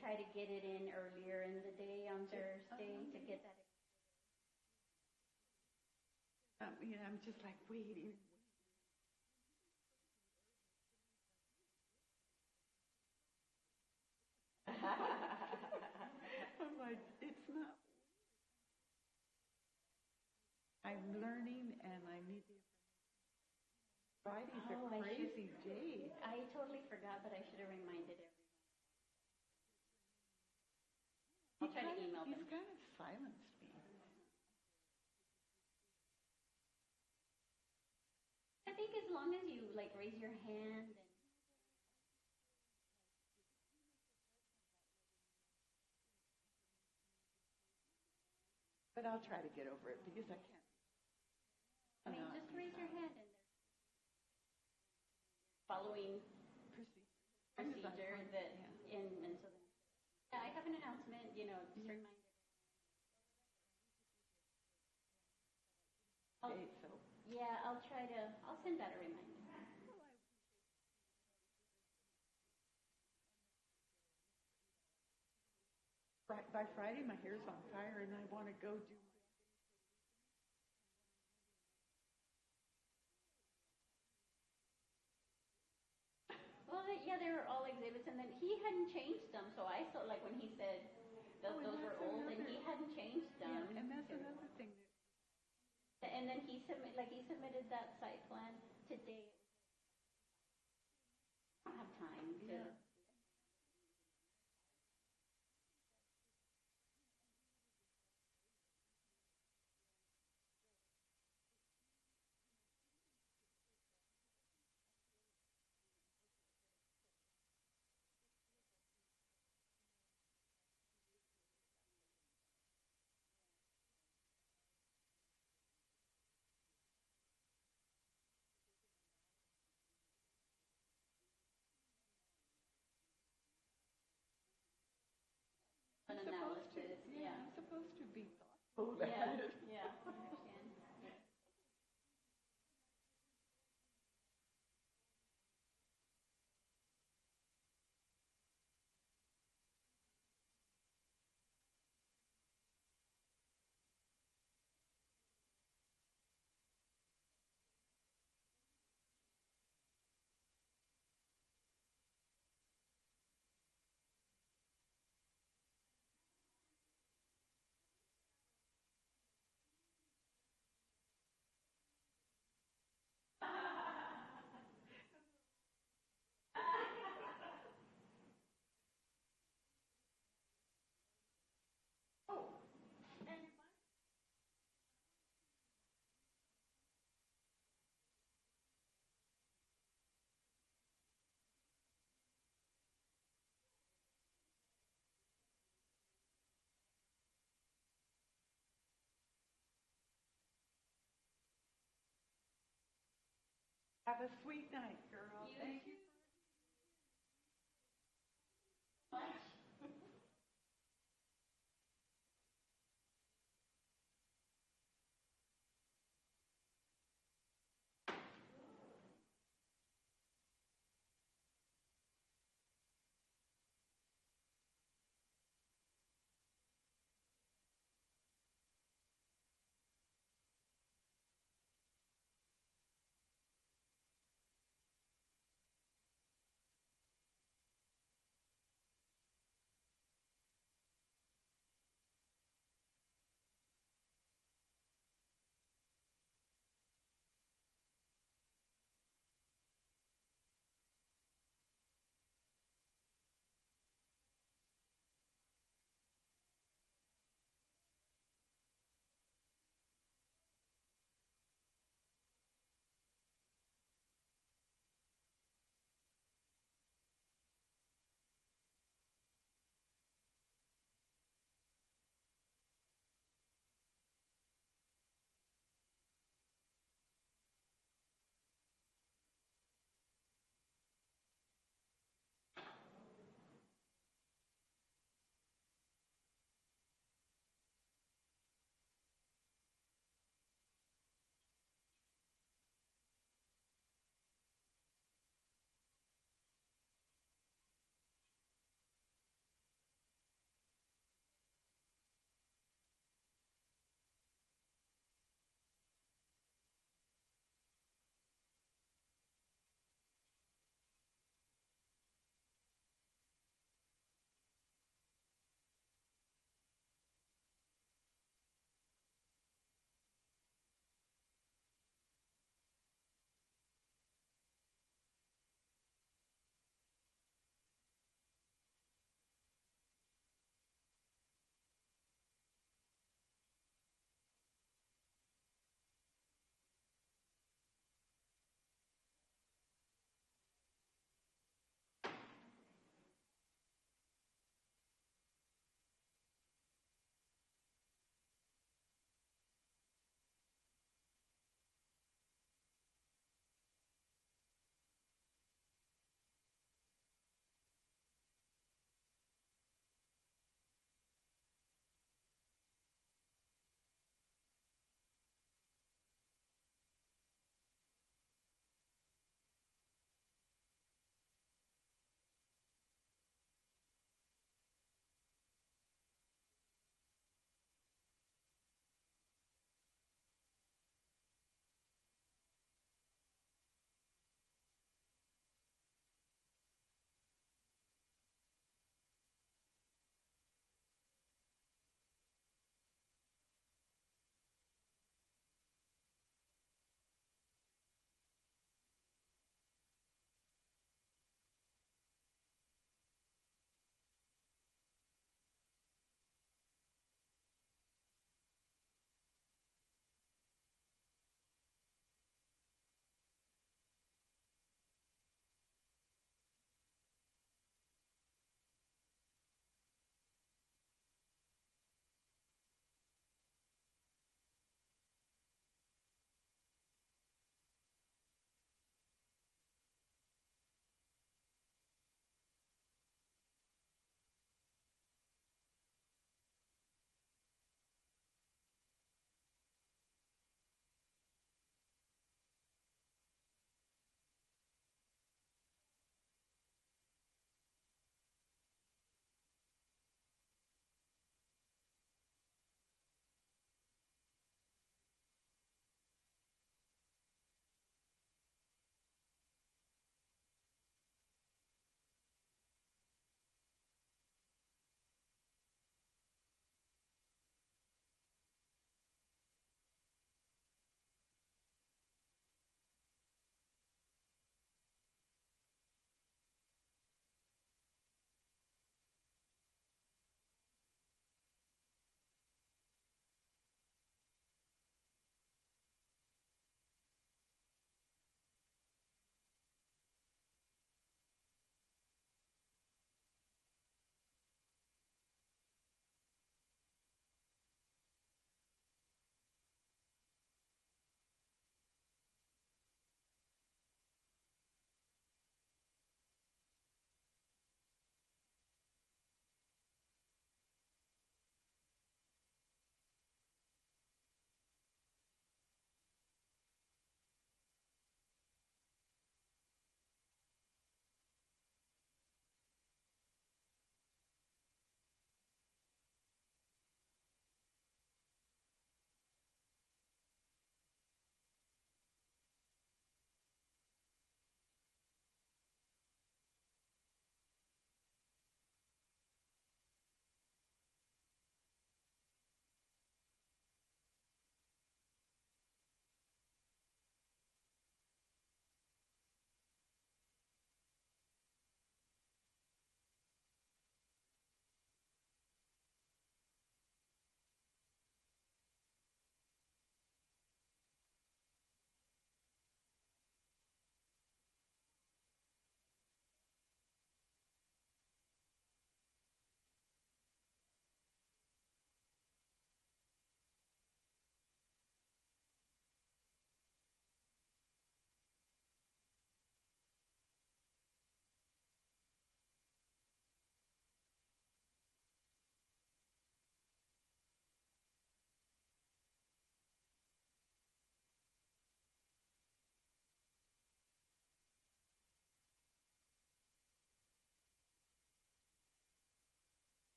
try to get it in earlier in the day on Thursday to get that. I'm just like waiting. I'm like, it's not. I'm learning and I need the. Friday's a crazy day. I totally forgot, but I should have reminded everyone. I'll try to email them. He's kind of silenced me. I think as long as you like raise your hand and. But I'll try to get over it because I can't. I mean, just raise your hand and following procedure that and so then, yeah, I have an announcement, just remind Okay, so. Yeah, I'll send out a reminder. By Friday, my hair's on fire and I want to go do. Well, yeah, they were all exhibits, and then he hadn't changed them, so I saw, like, when he said those were old, and he hadn't changed them. Yeah, and that's another thing. And then he submitted that site plan today. I don't have time to. Yeah. An analysis, yeah. I'm supposed to be thoughtful about Yeah, it. yeah, I understand. Have a sweet night, girl. Thank you.